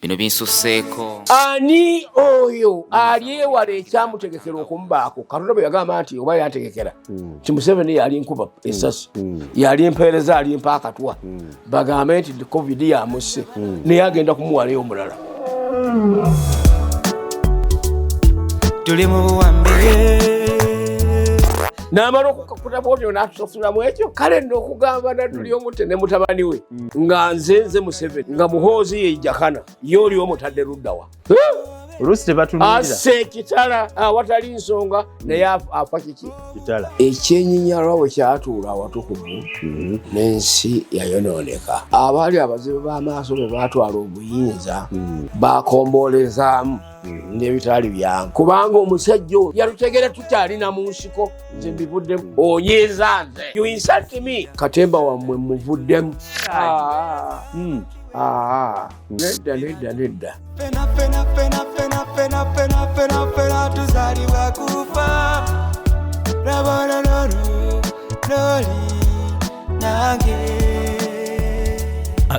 bino binsusseeko ani oyo alyewala ekyamutegekera okumubaako. Katonda bwe yagamba nti oba yantegekera ti Museveni yali nkuba essasi yali mpeereza ali mpa akatwa bagambe nti covid yamusse naye agenda kumuwalayo omulala. tuli mu buwambe n'amala okukakutaba otyo n'atusasulamu ekyo kale nno okugamba Nadduli omutte ne mutabani we nga nze Museveni nga muhoozi ye Jakana ye oli omutadde luddawa oluusi tebatunulira asse ekitala awatali nsonga naye afa kiki kitala ekyenyinyalwa bwe kyatuula awatukuvu n'ensi yayonooneka. Abaali abazibu b'amaaso bwe baatwala obuyinza bakomboolezaamu n'ebitaali byangu kubanga omusajja oyo yalutegera tukyalina mu nsiko nze mbivuddemu onyeeza nze you insult me katemba wammwe muvuddemu nedda pena tuzalibwa kufa loli nange.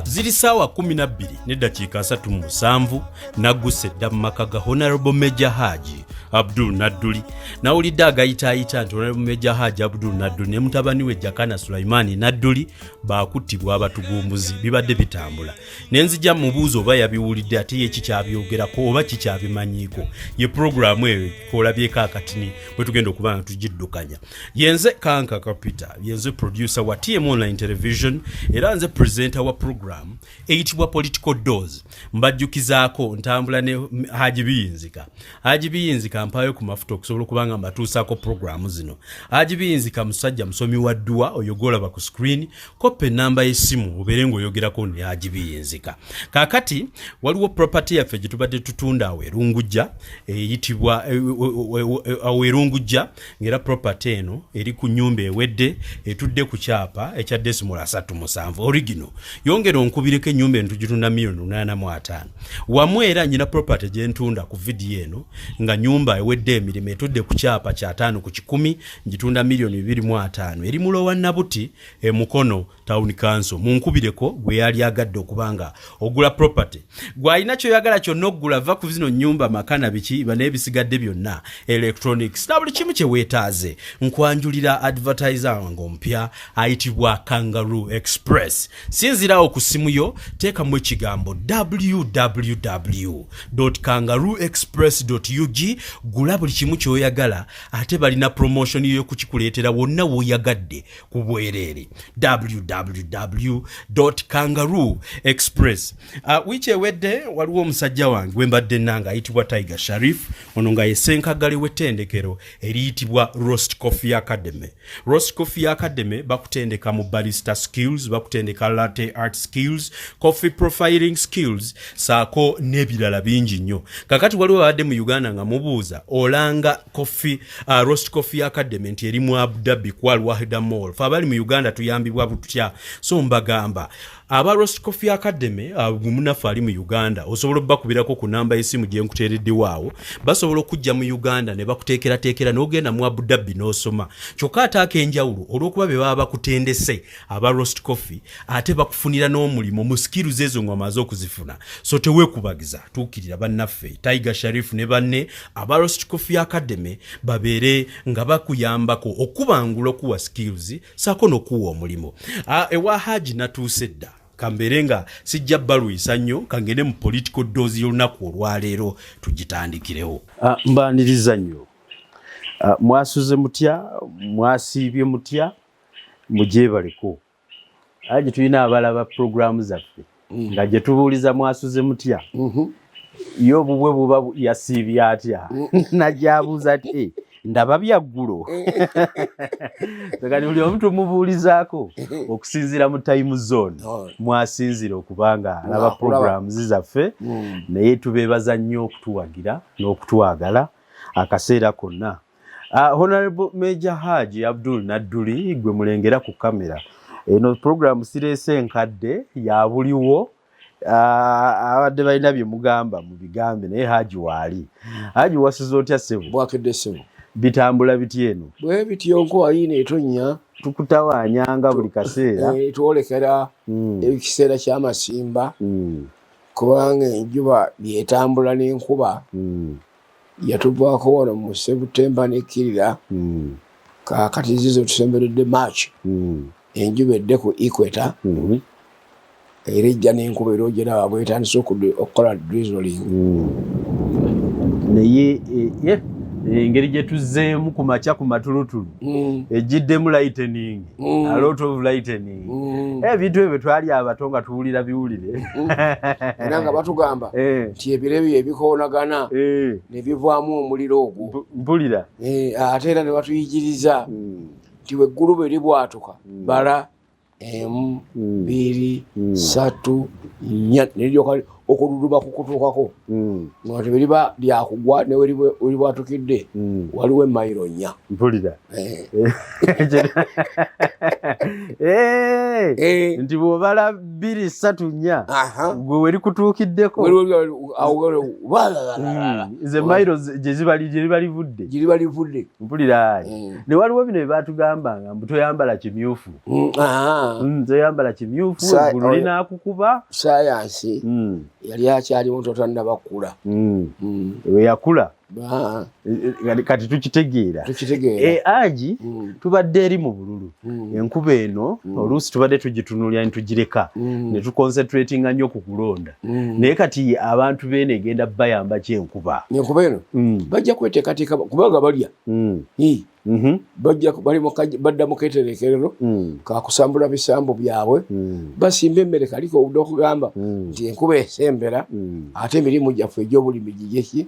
Ziri ssaawa 12:37 nagguse dda mu maka ga Honorable Major Haji Abdul Nadduli. Nawulidde agayitaayita nti Honorable Major Haji Abdul Nadduli ne mutabani we Jakana Sulaiman Nadduli baakuttibwa abatugumbuzi bibadde bitambula. Ne nzija mubuuzo oba yabiwulidde ate ye kikyabyogerako oba kikyabimanyiiko. Ye programu eyo kolabyeko akatini bwe tugenda okuba nga tugiddukanya. Yenze Kanka Kapita, yenze producer wa TM Online Television era nze presenter wa program eyitibwa Political Doors. Mbajjukizaako ntambula ne Haji Biyinzika. Haji Biyinzika mpayo ku mafuta okusobola okubanga mbatuusaako programu zino. Haji Biyinzika musajja musomi wa ddua oyogolaba ku screen kope namba y'essimu obeere ng'oyogerako ne Haji Biyinzika. Kaakati waliwo property yaffe gye tubadde tutunda Awerungujja eyitibwa Awerungujja ng'era property eno eri ku nnyumba ewedde etudde ku kyapa ekya Decimal 37 original. Yongera onkubireko ennyumba entugitunda $185,000. Wamu era nyina property gye ntunda ku video eno nga nyumba ewedde emirimu etudde ku kyapa kya 5 ku 10 ngitunda $2.5 eri Mulowa Nabuti Mukono Town Council. Munkubireko gwe yali agadde okubanga ogula property. Gwe alina kyoyagala kyonna okugula va ku zino nyumba makana biki n'ebisigadde byonna electronics na buli kimu kye weetaaze. Nkwanjulira advertiser wange ompya ayitibwa Kangaroo Express. Sinzirawo ku simu yo teekamu ekigambo www.kangarooexpress.ug gula buli kimu kyoyagala ate balina promotion yo kukikuleetera wonna woyagadde ku bwereere www.kangarooexpress. Wiiki ewedde waliwo omusajja wange wembadde nanga ayitibwa Tiger Sharif ono nga yesenkagale w'ettendekero eriyitibwa Roast Coffee Academy. Roast Coffee Academy bakutendeka mu barista skills, bakutendeka latte art skills, coffee profiling skills saako n'ebirala bingi nnyo. Kakati waliwo abadde mu Uganda nga mubuuza olanga coffee Roast Coffee Academy nti eri mu Abu Dhabi ku Al Wahda Mall. Fa abali mu Uganda tuyambibwa butya so mbagamba aba Roast Coffee Academy munaffe ali mu Uganda osobola bakubirako ku namba y'essimu gye nkuteeredde waawo basobola okujja mu Uganda ne bakuteekerateekera n'ogenda mu Abu Dhabi n'osoma kyokka ataako enjawulo olw'okuba be baba bakutendese aba Roast Coffee ate bakufunira n'omulimu mu skills ezo ng'omaze okuzifuna so teweekubagiza tuukirira bannaffe Tiger Sharif ne banne aba Roast Coffee Academy babeere nga bakuyambako okubangula okuwa skills saako n'okuwa omulimu. Ewa Haji natuuse dda kamberenga sijja baluyisa nnyo kangene mu political doors y'olunaku olwaleero tugitandikirewo. Mbaniriza nnyo. Mwasuze mutya mwasiibye mutya mujebaleko. Haji tulina abalaba programu zaffe nga gye tubuuliza mwasuze mutya yo bubwe buba yasiibye atya najabuuza ati ndaba byaggulo tekati buli omuntu mubuulizaako okusinziira mu time zone mwasinzira okubanga alaba programs zaffe naye tubeebaza nnyo okutuwagira n'okutwagala akaseera konna. Honorable Major Haji Abdul Nadduli gwe mulengera ku kamera eno program sireese nkadde ya buliwo abadde balina bye mugamba mu bigambe naye Haji waali Haji wasize otya ssebo bwakedde ssebo bitambula biti eno bwe bityonko ayina etonnya tukutawaanyanga buli kaseera twolekera ekiseera ky'amasimba kubanga enjuba byetambula n'enkuba yatuvaako wano mu Sebutemba n'ekkirira kaakati zizo tusemberedde March enjuba edde ku equator era ejja n'enkuba era ogiraba bwetandise okukola drizzling naye engeri gye tuzzeemu ku makya ku matulutulu egiddemu lightening a lot of lightening ebintu ebyo twali abato nga tuwulira biwulire era nga batugamba nti ebire byo ebikoonagana ne bivaamu omuliro ogwo mpulira ate era ne batuyigiriza nti weggulu bwe libwatuka bala 1 2 3 4 neryoka okululuma kukutuukako ngati bweriba lyakugwa ne welibwatukidde waliwo emayiro 4 mpulira nti bw'obala 2 3 4 gwe welikutuukiddeko nze mayiro gye liba livudde mpulira ne waliwo bino bye batugambanga mbu toyambala kimyufu toyambala kimyufu eggulu linaakukuba sayansi yali akyalimu totannabakula weyakula kati tukitegeera Aji tubadde eri mu bululu enkuba eno oluusi tubadde tugitunulya netugireka ne tuconcentratinga nnyo ku kulonda naye kati abantu beeno egenda bayamba ki enkuba eno bajja kweteekateeka kubanga balya badda mu keeterekerero kakusambula bisambo byabwe basimba emmere kaliko obudde okugamba nti enkuba esembera ate emirimu gyaffe egy'obulimi gigeki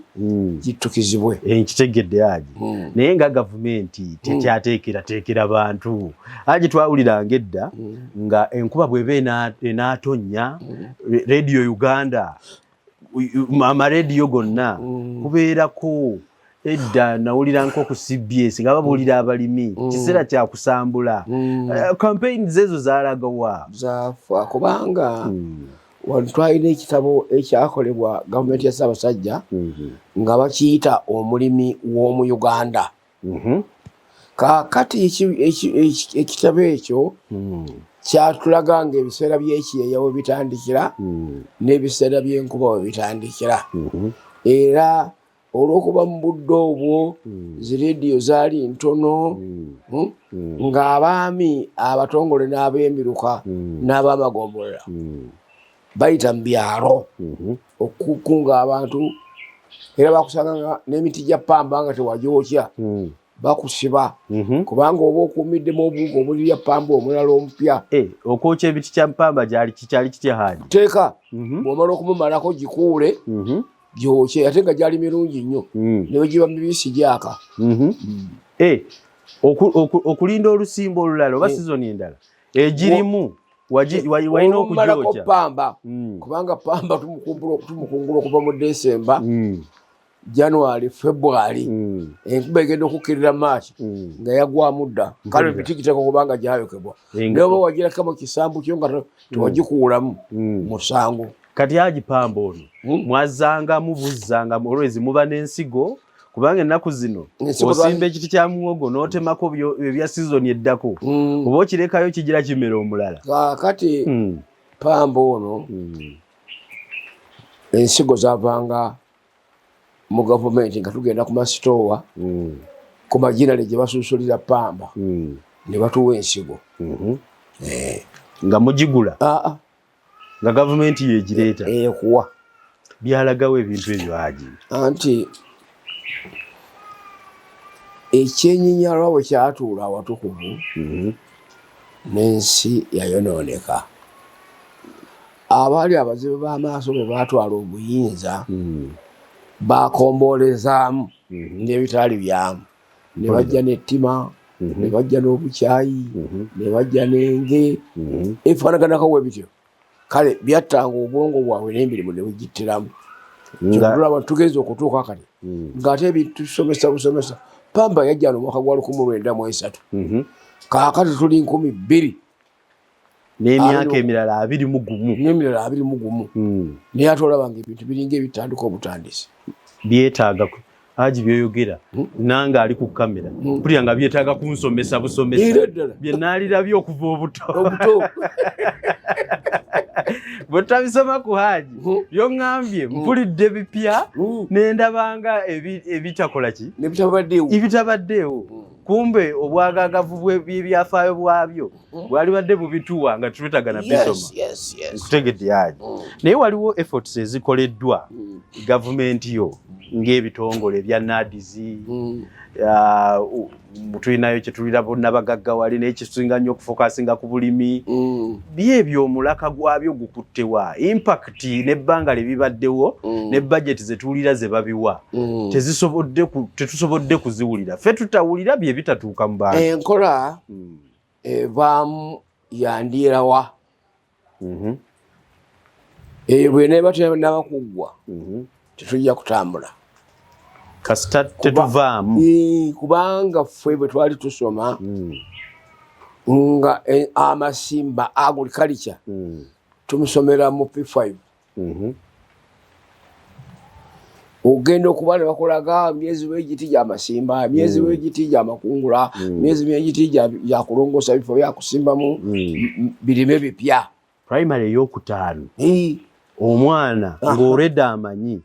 gittukizibwe nkitegedde Aji naye nga gavumenti tekyateekerateekera bantu Aji twawuliranga edda nga enkuba bw'eba enaatonnya Radio Uganda amarediyo gonna kubeerako edda nawulira nko ku CBS nga babuulira abalimi kiseera kya kusambula campaigns ezo zaalagawa zafa kubanga twalina ekitabo ekyakolebwa gavumenti ya Ssaabasajja nga bakiyita omulimi w'omu Uganda kaakati ekitabo ekyo kyatulaga nga ebiseera by'ekyeya we bitandikira n'ebiseera by'enkuba we bitandikira era olw'okuba mu budde obwo zirediyo zaali ntono ng'abaami abatongole n'ab'emiruka n'ab'amagombolera bayita mu byalo okukunga abantu era bakusanga n'emiti gya ppamba nga tewagyokya bakusiba kubanga oba okuumiddemu obuwuka obulirya ppamba omulala omupya okwokya ebiti kya ppamba kikyali kitya Haji teeka bw'omala okumumalako gikuule gyokye ate nga gyali mirungi nnyo ne bwe giba mibisi gyaka okulinda olusimba olulala oba sizoni endala egirimu walina okugyokya ppamba kubanga ppamba tumukungula okuva mu Desemba January February enkuba egenda okukkirira March nga yagwamu dda kale bitigiteko kubanga gyayokebwa naye oba wagirako mu kisambu kyo nga tewagikuulamu musango kati Haji pamba ono mwazangamu buzzangamu olwezi muba n'ensigo kubanga ennaku zino osimba ekiti kya muwogo n'otemako ebya sizoni eddako oba okirekayo kigira kimera omulala kati pamba ono ensigo zavanga mu gavumenti nga tugenda ku masitoowa ku majinale gye basuusulira pamba ne batuwa ensigo nga mugigula nga gavumenti yegireeta ekuwa byalagawo ebintu ebyo Haji anti ekyenyinyalwa bwe kyatuula awatukuvu n'ensi yayonooneka abaali abazibu b'amaaso bwe baatwala obuyinza bakomboolezaamu n'ebitaali byamu ne bajja n'ettima ne bajja n'obukyayi ne bajja n'enge ebifaanaganako bwe bityo kale byattanga obwongo bwabwe n'emirimu ne bugittiramu kyotulaba tugenza okutuuka kale ng'ate ebintu tusomesa busomesa pamba yajja n'omwaka gwa 1903 kaakati tuli 2000 n'emyaka emirala 21 naye ate olabanga ebintu biringa ebitandika obutandisi byetaaga Haji byoyogera nanga ali ku kamera mpulira nga byetaaga kunsomesa busomesa bye naalirabye okuva obuto bwe tabisoma ku Haji byongambye mpulidde bipya nendabanga ebitakola ki ebitabaddeewo kumbe obwagagavu bw'ebyafaayo bwabyo bwali badde bubituwa nga twetagana bisoma nkutegedde Haji naye waliwo efforts ezikoleddwa gavumenti yo ng'ebitongole bya NADS tulinayo kyetulira bonna bagaggawali naye kisinga nnyo okufokasinga ku bulimi byebyo omulaka gwabyo gukuttewa impact n'ebbanga lye bibaddewo ne budget zetuwulira ze babiwa tetusobodde kuziwulira ffe tutawulira bye bitatuuka mu bantu enkola evaamu yandiirawa eyo bweneeba tenaba kuggwa tetujja kutambula kasita tetuvaamu kubanga ffe bwe twali tusoma nga amasimba agriculture tumusomera mu P5 ogenda okuba ne bakolaga myezi w'egiti gy'amasimba myezi w'egiti gy'amakungula myezi w'egiti gya kulongoosa bifo byakusimbamu birime bipya primary ey'okutaano omwana ng'oredda amanyi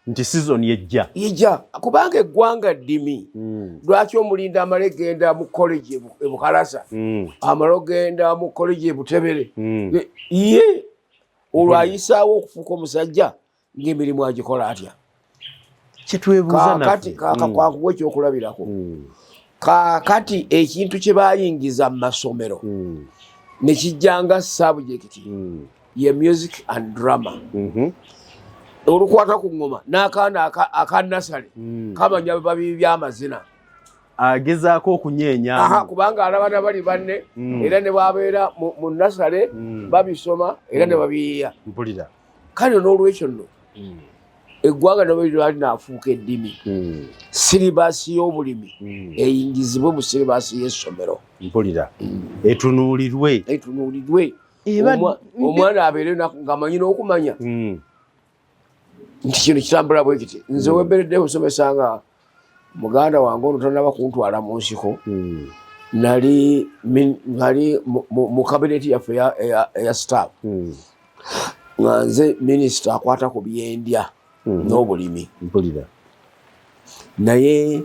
nti season yejja kubanga eggwanga ddimi lwaki omulinda amala egenda mu college e Bukalasa amala ogenda mu college e Butebere ye olwo ayisaawo okufuuka omusajja ng'emirimu agikola atya kyetwebuuza kati kakakwakuwa ekyokulabirako kakati ekintu kye bayingiza mu masomero ne kijjanga subject ye music and drama olukwata ku ngoma n'akaana aka nasale kamanya babibi by'amazina agezaako okunyeenyaamu kubanga alabana bali banne era ne babeera mu nasale babisoma era ne babiyiya mpulira kale n'olwekyo nno eggwanga nabo lyali naafuuka eddimi siribaasi y'obulimi eyingizibwe mu siribaasi y'essomero mpulira etunuulirwe omwana abeere ng'amanyi n'okumanya nti kino kitambula bwe kiti nze wemberedde busomesanga muganda wange ono tanaba kuntwala mu nsiko nali mu kabineti yaffe eya staff nga nze minisita akwata ku byendya n'obulimi naye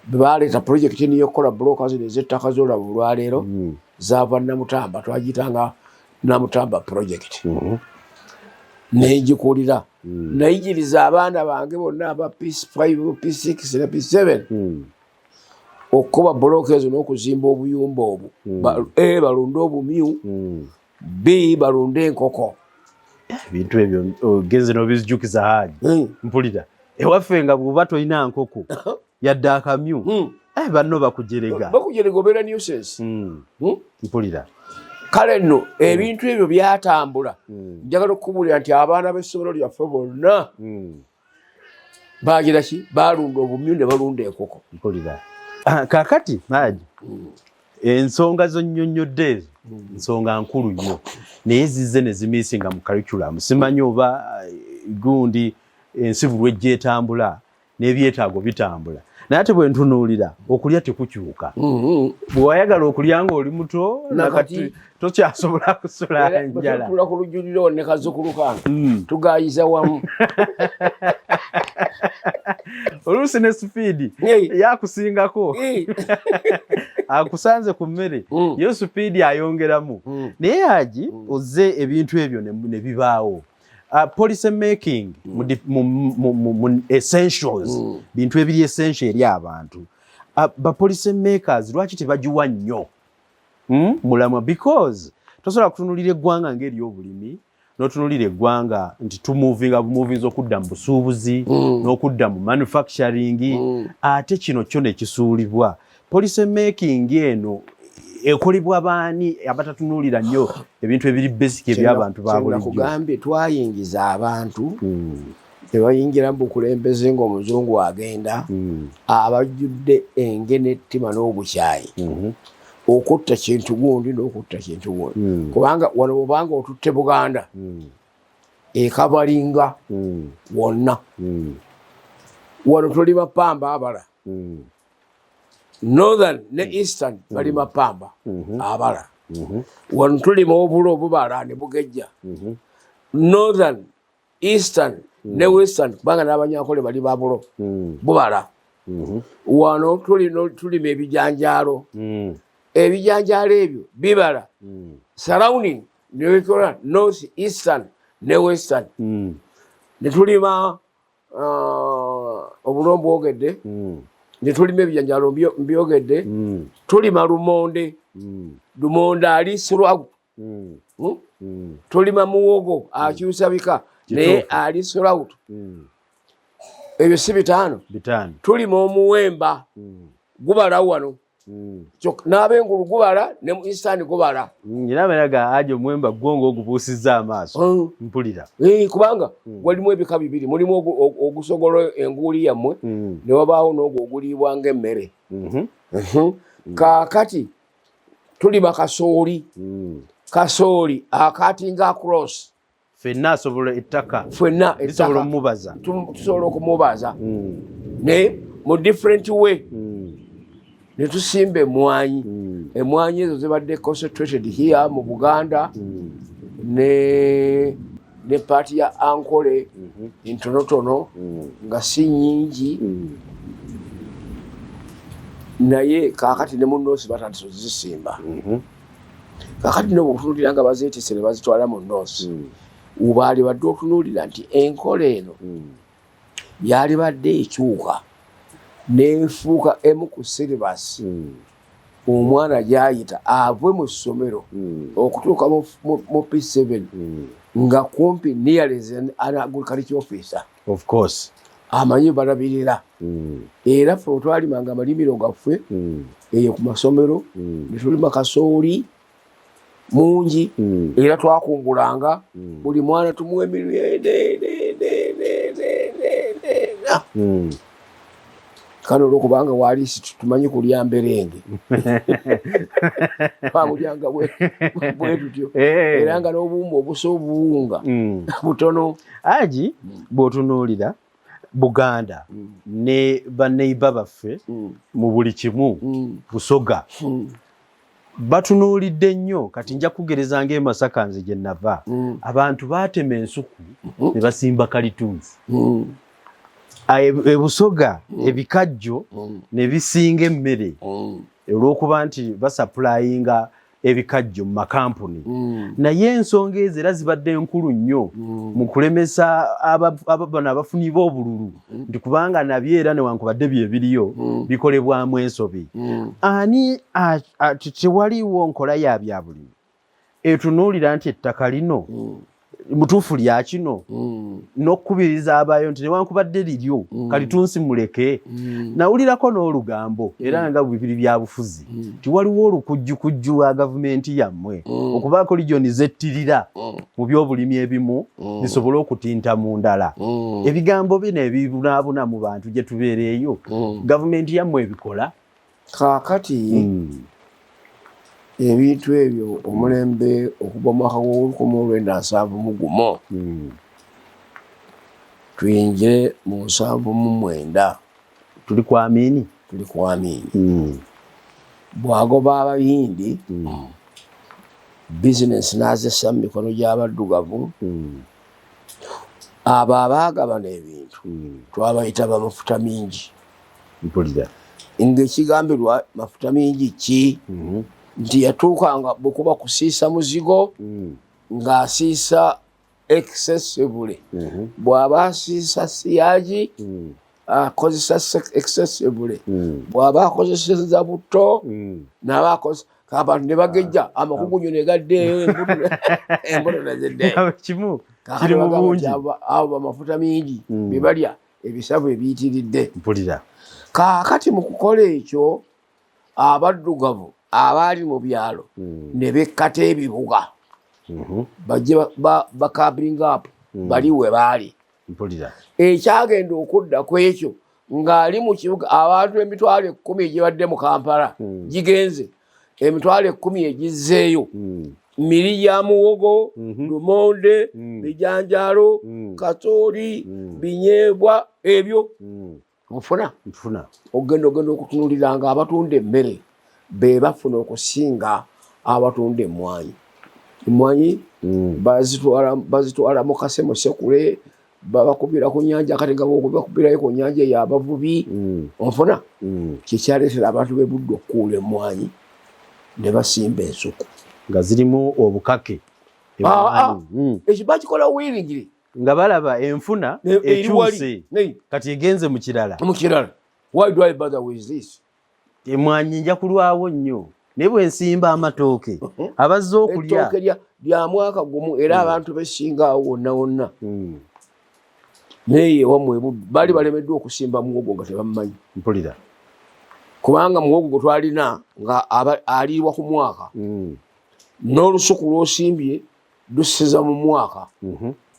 baleeta projekiti niyokukola brokers ez'ettaka z'olaba olwaleero zaava Namutamba twagiyitanga Namutamba project nengikulira nayigiriza abaana bange bonna aba P5 P6 ne P7 okuba broka ezo n'okuzimba obuyumba obwo balunde obumyu B balunde enkoko ebintu ebyo ogenze n'obizijukiza Haji mpulira ewaffe nga bw'oba tolina nkoko yadde akamyu banno bakujerega obeera nuisance mpulira kale nno ebintu ebyo byatambula njagala okukubuulira nti abaana b'essomero lyaffe bonna bagira ki balunda obumyu ne balunda enkoko mpulira kakati Haji ensonga zonnyonnyodde ezo nsonga nkulu nnyo naye zizze ne zimiisinga mu curriculum simanyi oba gundi ensi bulwejja etambula n'ebyetaago bitambula naye ate bwe ntunuulira okulya tekukyuka bwe wayagala okulya ng'oli muto nakati tokyasobola kusula njala tula ku lujjuliro ne kazzukulu kange tugayiza wamu oluusi ne sipiidi yakusingako akusanze ku mmere yo sipiidi ayongeramu naye Haji ozze ebintu ebyo ne bibaawo policy making mu essentials bintu ebiri essential eri abantu ba policy makers lwaki tebagiwa nnyo mulamwa because tosobola kutunulira eggwanga ng'ery'obulimi n'otunulira eggwanga nti movies okudda mu busuubuzi n'okudda mu manufacturing ate kino kyo ne kisuulibwa policy making eno ekolebwa baani abatatunulira nnyo ebintu ebiri basic eby'abantu ba bulijjo kugambye twayingiza abantu tebayingira mu bukulembeze ng'omuzungu agenda abajjudde enge n'ettima n'obukyayi okutta kintu gundi n'okutta kintu gundi kubanga wano bwobanga otutte Buganda ekabalinga wonna wano tulima pamba abala northern ne eastern balima pamba abala wano tulima obulo obubala ne bugejja northern eastern ne western kubanga n'abanyankole bali babulo bubala wano tulima ebijanjaalo ebijanjaalo ebyo bibala surrounding newekola north eastern ne western ne tulima obulombo bwogedde ne tulima ebijanjaalo mbyogedde tulima lumonde lumonde ali sirwagu tulima muwogo akyusa bika naye ali sirwagu ebyo si bitaano tulima omuwemba gubala wano n'abengulu gubala ne mu eastern gubala nyinaberaga ajo omuwemba gwongo ogubuusizza amaaso mpulira kubanga walimu ebika bibiri mulimu ogusogolo enguuli yammwe ne wabaawo n'ogwo oguliibwa ng'emmere kaakati tulima kasooli akatinga across ffenna asobola ettaka tusobola okumubaza ne mu different way ne tusimba emwanyi emwanyi ezo zibadde concentrated here mu Buganda ne paati ya Ankole ntonotono nga si nnyingi naye kaakati ne mu North batandise zisimba kaakati ne bw'otunuulira nga bazeetise ne bazitwala mu North ubaali badde otunuulira nti enkola eno yali badde ekyuka nefuuka emu ku syllabus omwana gyayita ave mu ssomero okutuuka mu P7 nga kumpi nearly an agriculture officer of course amanyi balabirira era ffe otwalimanga amalimiro gaffe eyo ku masomero ne tulima kasooli mungi era twakungulanga buli mwana tumuwa emirimu kano olwokubanga waali situmanyi kulya mberenge twamulyanga bwe tutyo era nga n'obuwumba obusa obuwunga butono aji bw'otunuulira Buganda ne baneiba baffe mu buli kimu Busoga batunuulidde nnyo kati nja kugereza ng'e Masaka nze gye nava abantu baatema ensuku ne basimba kalitunsi Busoga ebikajjo ne bisinga emmere olw'okuba nti basappulayinga ebikajjo mu makampuni naye ensonga ezo era zibadde nkulu nnyo mu kulemesa bano abafuni b'obululu nti kubanga nabyo era newankubadde bye biriyo bikolebwamu ensobi ani tewaliwo nkola ya bya bulimi etunuulira nti ettaka lino mutuufu lya kino n'okukubiriza abayo nti newankubadde liryo kalitunsi muleke nawulirako n'olugambo era nga bibiri bya bufuzi tiwaliwo olukujjukujju wa gavumenti yammwe okubaako lijoni zettirira mu by'obulimi ebimu bisobole okutinta mu ndala ebigambo bino ebibunaabuna mu bantu gye tubeereeyo gavumenti yammwe ebikola kaakati ebintu ebyo omulembe okuva mu mwaka g'1971 tuyinge mu 79 tuli ku Amini bwagoba abayindi bizinesi n'azessa mu mikono gy'abaddugavu abo abaagabana ebintu twabayita bamafuta mingi ng'ekigambirwa mafuta mingi ki nti yatuukanga bwekuba kusiisa muzigo ng'asiisa excessively bw'aba asiisa siyaagi akozesa excessively bw'aba akozeseza buto n'aba akozesa abantu ne bagejja amakugunyu ne gaddeeyo embuto neziddeeyo kiri mu bungi abo bamafuta mingi bebalya ebisavu ebiyitiridde kaakati mu kukola ekyo abaddugavu abaali mu byalo ne bekkata ebibuga bajje bakabiringa up bali we baali ekyagenda okudda ku ekyo ng'ali mu kibuga abantu emitwalo 10 egibadde mu Kampala gigenze emitwalo 10 egizzeeyo miri ya muwogo lumonde bijanjalo kasooli binyeebwa ebyo nfuna nfuna ogenda okutunuliranga abatunda emmere be bafuna okusinga abatunda emmwanyi. Emmwanyi bazitwala mu kase mu sekule babakubira ku nnyanja kati nga bakubirayo ku nnyanja y'abavubi onfuna kikyaleetera abantu b'e Buddu okukuula emmwanyi ne basimba ensuku nga zirimu obukake ekyo bakikola wiringire nga balaba enfuna ekyuse kati egenze mu kirala. Why do I bother with this? Emmwanyi nja kulwawo nnyo naye bwe nsimba amatooke abazze okulya ettooke lya mwaka gumu era abantu besingawo wonna wonna naye wammwe baali balemeddwa okusimba muwogo nga tebamumanyi mpulira kubanga muwogo gwe twalina nga aliirwa ku mwaka n'olusuku lw'osimbye lusiza mu mwaka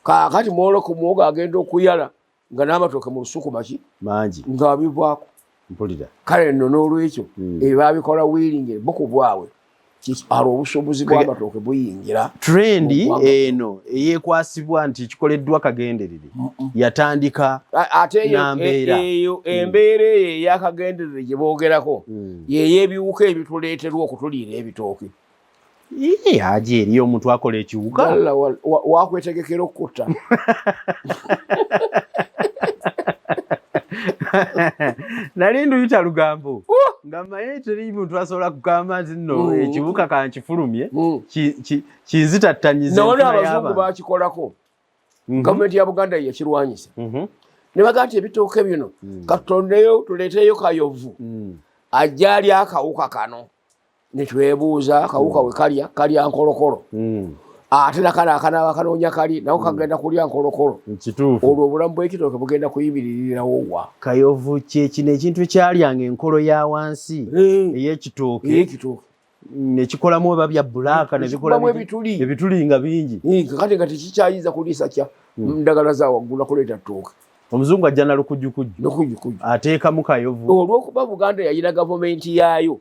kaakati mwoloko muwogo agenda okuyala nga n'amatooke mu lusuku mangi nga bivaako. mpulira kale nno n'olwekyo ebabikola wiringire bo ku bwabwe alo obusobozi bw'amatooke buyingira. Trendi eno eyekwasibwa nti kikoleddwa kagenderere yatandika ate eyo embeera eyo eyakagenderere gye boogerako yeyeebiwuka ebituleeterwa okutuliira ebitooke. Aje eri omuntu akola ekiwuka wakwetegekera okutta. nali nduyita lugambo nga maye teri muntu asobola kugamba nti nno ekibuka kankifulumye kinzitattanyiza naona abazungu bakikolako gavumenti ya Buganda yakirwanyisa ne bagaa nti ebitooke bino katutondeyo tuleeteyo Kayovu ajja ali akawuka kano ne twebuuza akawuka we kalya nkolokolo ate nakana akanaba kanoonya kali nawo kagenda kulya nkolokolo. Olwo obulamu bw'ekitooke bugenda kuyibiririrawo wa Kayovu kino ekintu kyalyanga enkolo ya wansi ey'ekitooke nekikolamu oba bya bbulaaka nebikolamu ebituli nga bingi kati nga tekikyayinza kuliisa kya ndagala za waggula kuleeta ttooke. Omuzungu ajja na lukujjukujju ateekamu Kayovu olw'okuba Buganda yayina gavumenti yaayo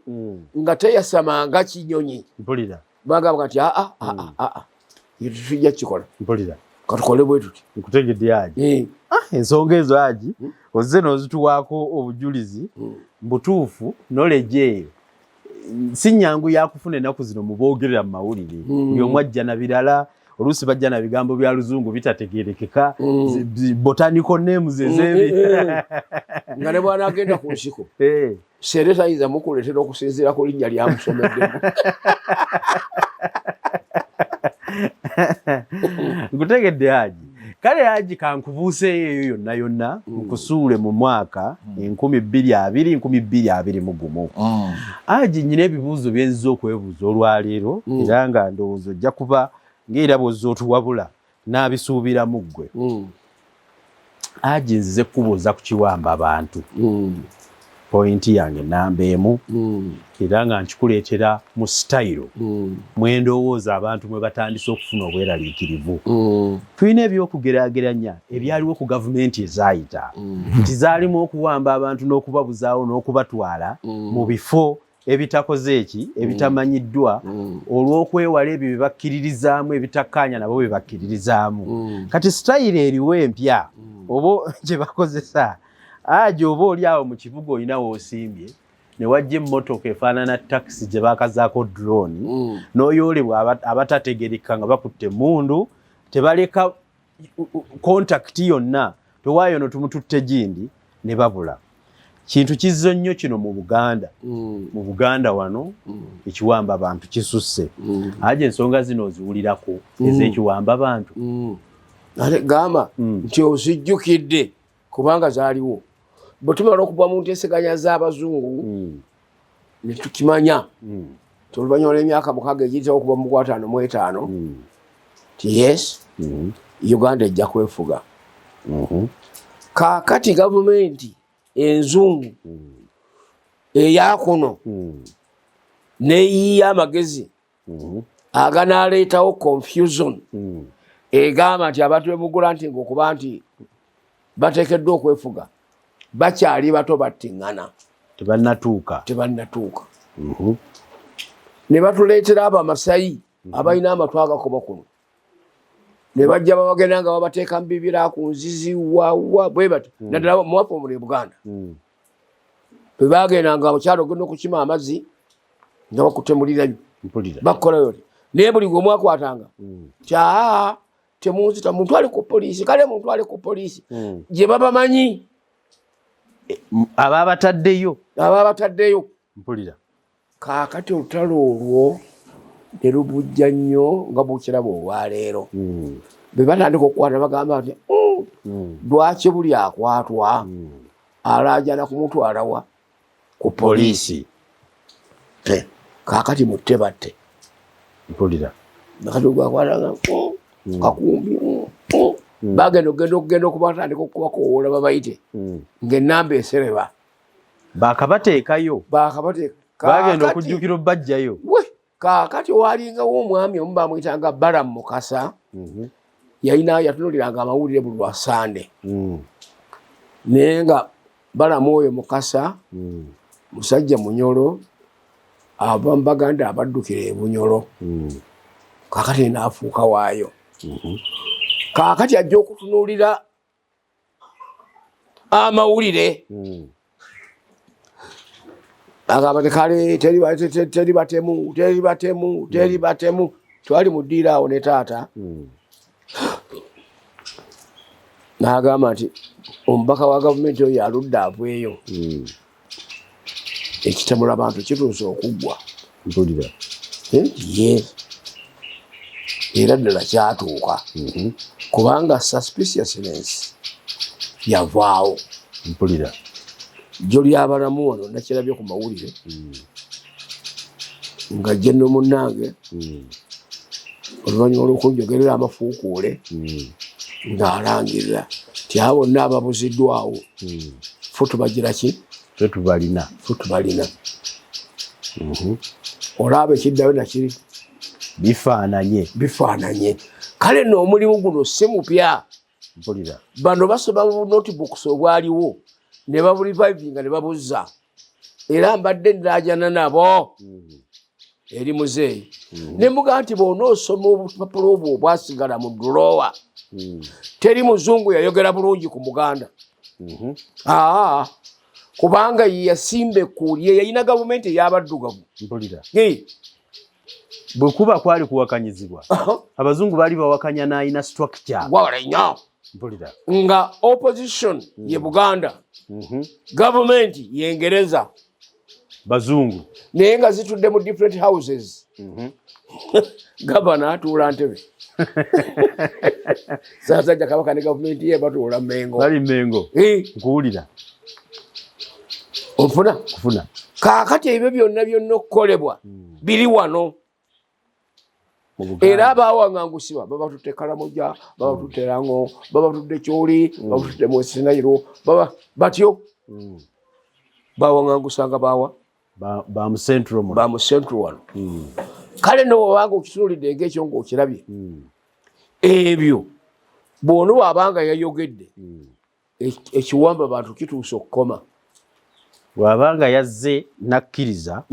nga teyasamanga kinyonyi. Mpulira bagamba nti tujja kukikola mpulira katukole bwe tuti nkutegedde Haji ensonga ezo Haji ozze n'ozituwaako obujulizi mbutuufu knowledge eyo si nnyangu yakufuna ennaku zino mu boogerera mu mawulire buli omu ajja na birala oluusi bajja na bigambo bya luzungu bitategeerekeka botanical names ezebi nga ne bwana agenda ku nsiko sere tayinza mukuleetera okusinziira ku linnya lyamusomeddemu. Nkutegedde Haji kale Haji kankubuuseeyo yonna yonna nkusuule mu mwaka 2021. Haji nyina ebibuuzo bye nziza okwebuuza olwaleero era nga ndowooza ojja kuba ng'era bw'ozza otuwabula n'abisuubiramu ggwe. Haji nzize kubuuza ku kiwamba abantu pointi yange namba emu era nga nkikuleetera mu sitayiro mwendowooza abantu mwe batandise okufuna obweraliikirivu. Tulina ebyokugeraageranya ebyaliwo ku gavumenti ezaayita nti zaalimu okuwamba abantu n'okubabuzaawo n'okubatwala mu bifo ebitakoze eki ebitamanyiddwa olw'okwewala ebyo bye bakkiririzaamu ebitakkaanya nabo bye bakkiririzaamu. Kati sitayiro eriwo empya oba gye bakozesa Haji oba oli awo mu kibuga olina w'osimbye ne wajja emmotoka efaanana takisi gye baakazaako drone n'oyoolebwa abatategereka nga bakutte emmundu tebaleka kontakiti yonna tewaayo no tumututte gindi ne babula. Kintu kizzo nnyo kino mu Buganda. Mu Buganda wano ekiwamba abantu kisusse. Haji ensonga zino oziwulirako ez'ekiwamba abantu. Ate gamba nti ozijjukidde kubanga zaaliwo. Bwe tumala okuva mu nteeseganya z'abazungu ne tukimanya oluvannyuma lw'emyaka 6 egiyitawo okuva mu 55 ti yes Uganda ejja kwefuga. Kaakati gavumenti enzungu eyakuno neyiya amagezi aganaaleetawo confusion egamba nti abantu bemugula nti ng'okuba nti bateekeddwa okwefuga bakyali bato battiŋŋana tebannatuuka ne batuleetera abo amasayi abalina amatw agakoba kuno ne bajja babagenda nga babateeka mu bibira ku nzizi wawa bwe batyo naddala muwafu omuli Buganda bwe bagenda nga mukyalo ogenda okukima amazzi nga bakutemulirayo bakukolayo naye buli gwe mwakwatanga kyaa temunzita muntu ali ku poliisi kale muntu ali ku poliisi gye babamanyi ababataddeyo mpulira kaakati olutalo olwo ne lubujja nnyo nga bukiraba olwaleero bwe batandika okukwata bagamba nti lwaki buli akwatwa alaajana kumutwalawa ku poliisi kaakati mutte batte mpulira nakati gwakwatanga kakumbi bagenda okugenda okubatandika okubakowoola babayite ng'ennamba esereba baakabateekayo bagenda okujjukira obbajjayo kaakati walingawo omwami omu bamwyitanga Balamu Mukasa yatunuliranga amawulire buli lwa Sande naye nga Balamu oyo Mukasa musajja munyolo ava mu Baganda abaddukira e Bunyolo kaakati naafuuka waayo kaakati ajja okutunuulira amawulire agamba tekale teri batemu twali mu ddiiro awo ne taata n'agamba nti omubaka wa gavumenti oyo aludde aveeyo ekitemula abantu kituuse okuggwa ye era ddala kyatuuka kubanga suspiciousness yavaawo mpulira jjo lyabalamu wano nakirabye ku mawulire nga jje nno munnange oluvannyuma lw'okunjogerera amafuukuule ng'alangirira ti abo bonna ababuziddwawo ffe tubagira ki ffe tubalina olaba ekiddayo nakiri bifaananye kale nno omulimu guno si mupya bano basoma mu notebooks obwaliwo ne babulivivinga ne babuzza era mbadde ndaajana nabo eri muzeeyi ne mugamba nti bw'onoosoma obupapula obwo obwasigala mu dulowa teri muzungu yayogera bulungi ku Muganda kubanga ye yasimba ekkuuli ye yalina gavumenti ey'abaddugavu bwe kuba kwali kuwakanyizibwa abazungu baali bawakanya n'ayina structure wawala nnyo nga opposition ye Buganda gavumenti ye Engereza bazungu naye nga zitudde mu different houses gavana atuula Ntebe Ssaabasajja Kabaka ne gavumenti ye batuula Mengo bali Mengo nkuwulira kufuna kaakati ebyo byonna okukolebwa biri wano era abawaŋŋangusibwa babatutte Kalamoja babatutte Rango babatutte Kyoli babatutte Mwesinayiro batyo bawaŋŋangusanga ba mu central wano kale nobanga okitunuulidde ng'ekyo ng'okirabye ebyo bw'ono bw'abanga yayogedde ekiwamba abantu kituuse okukoma bw'abanga yazze nakkiriza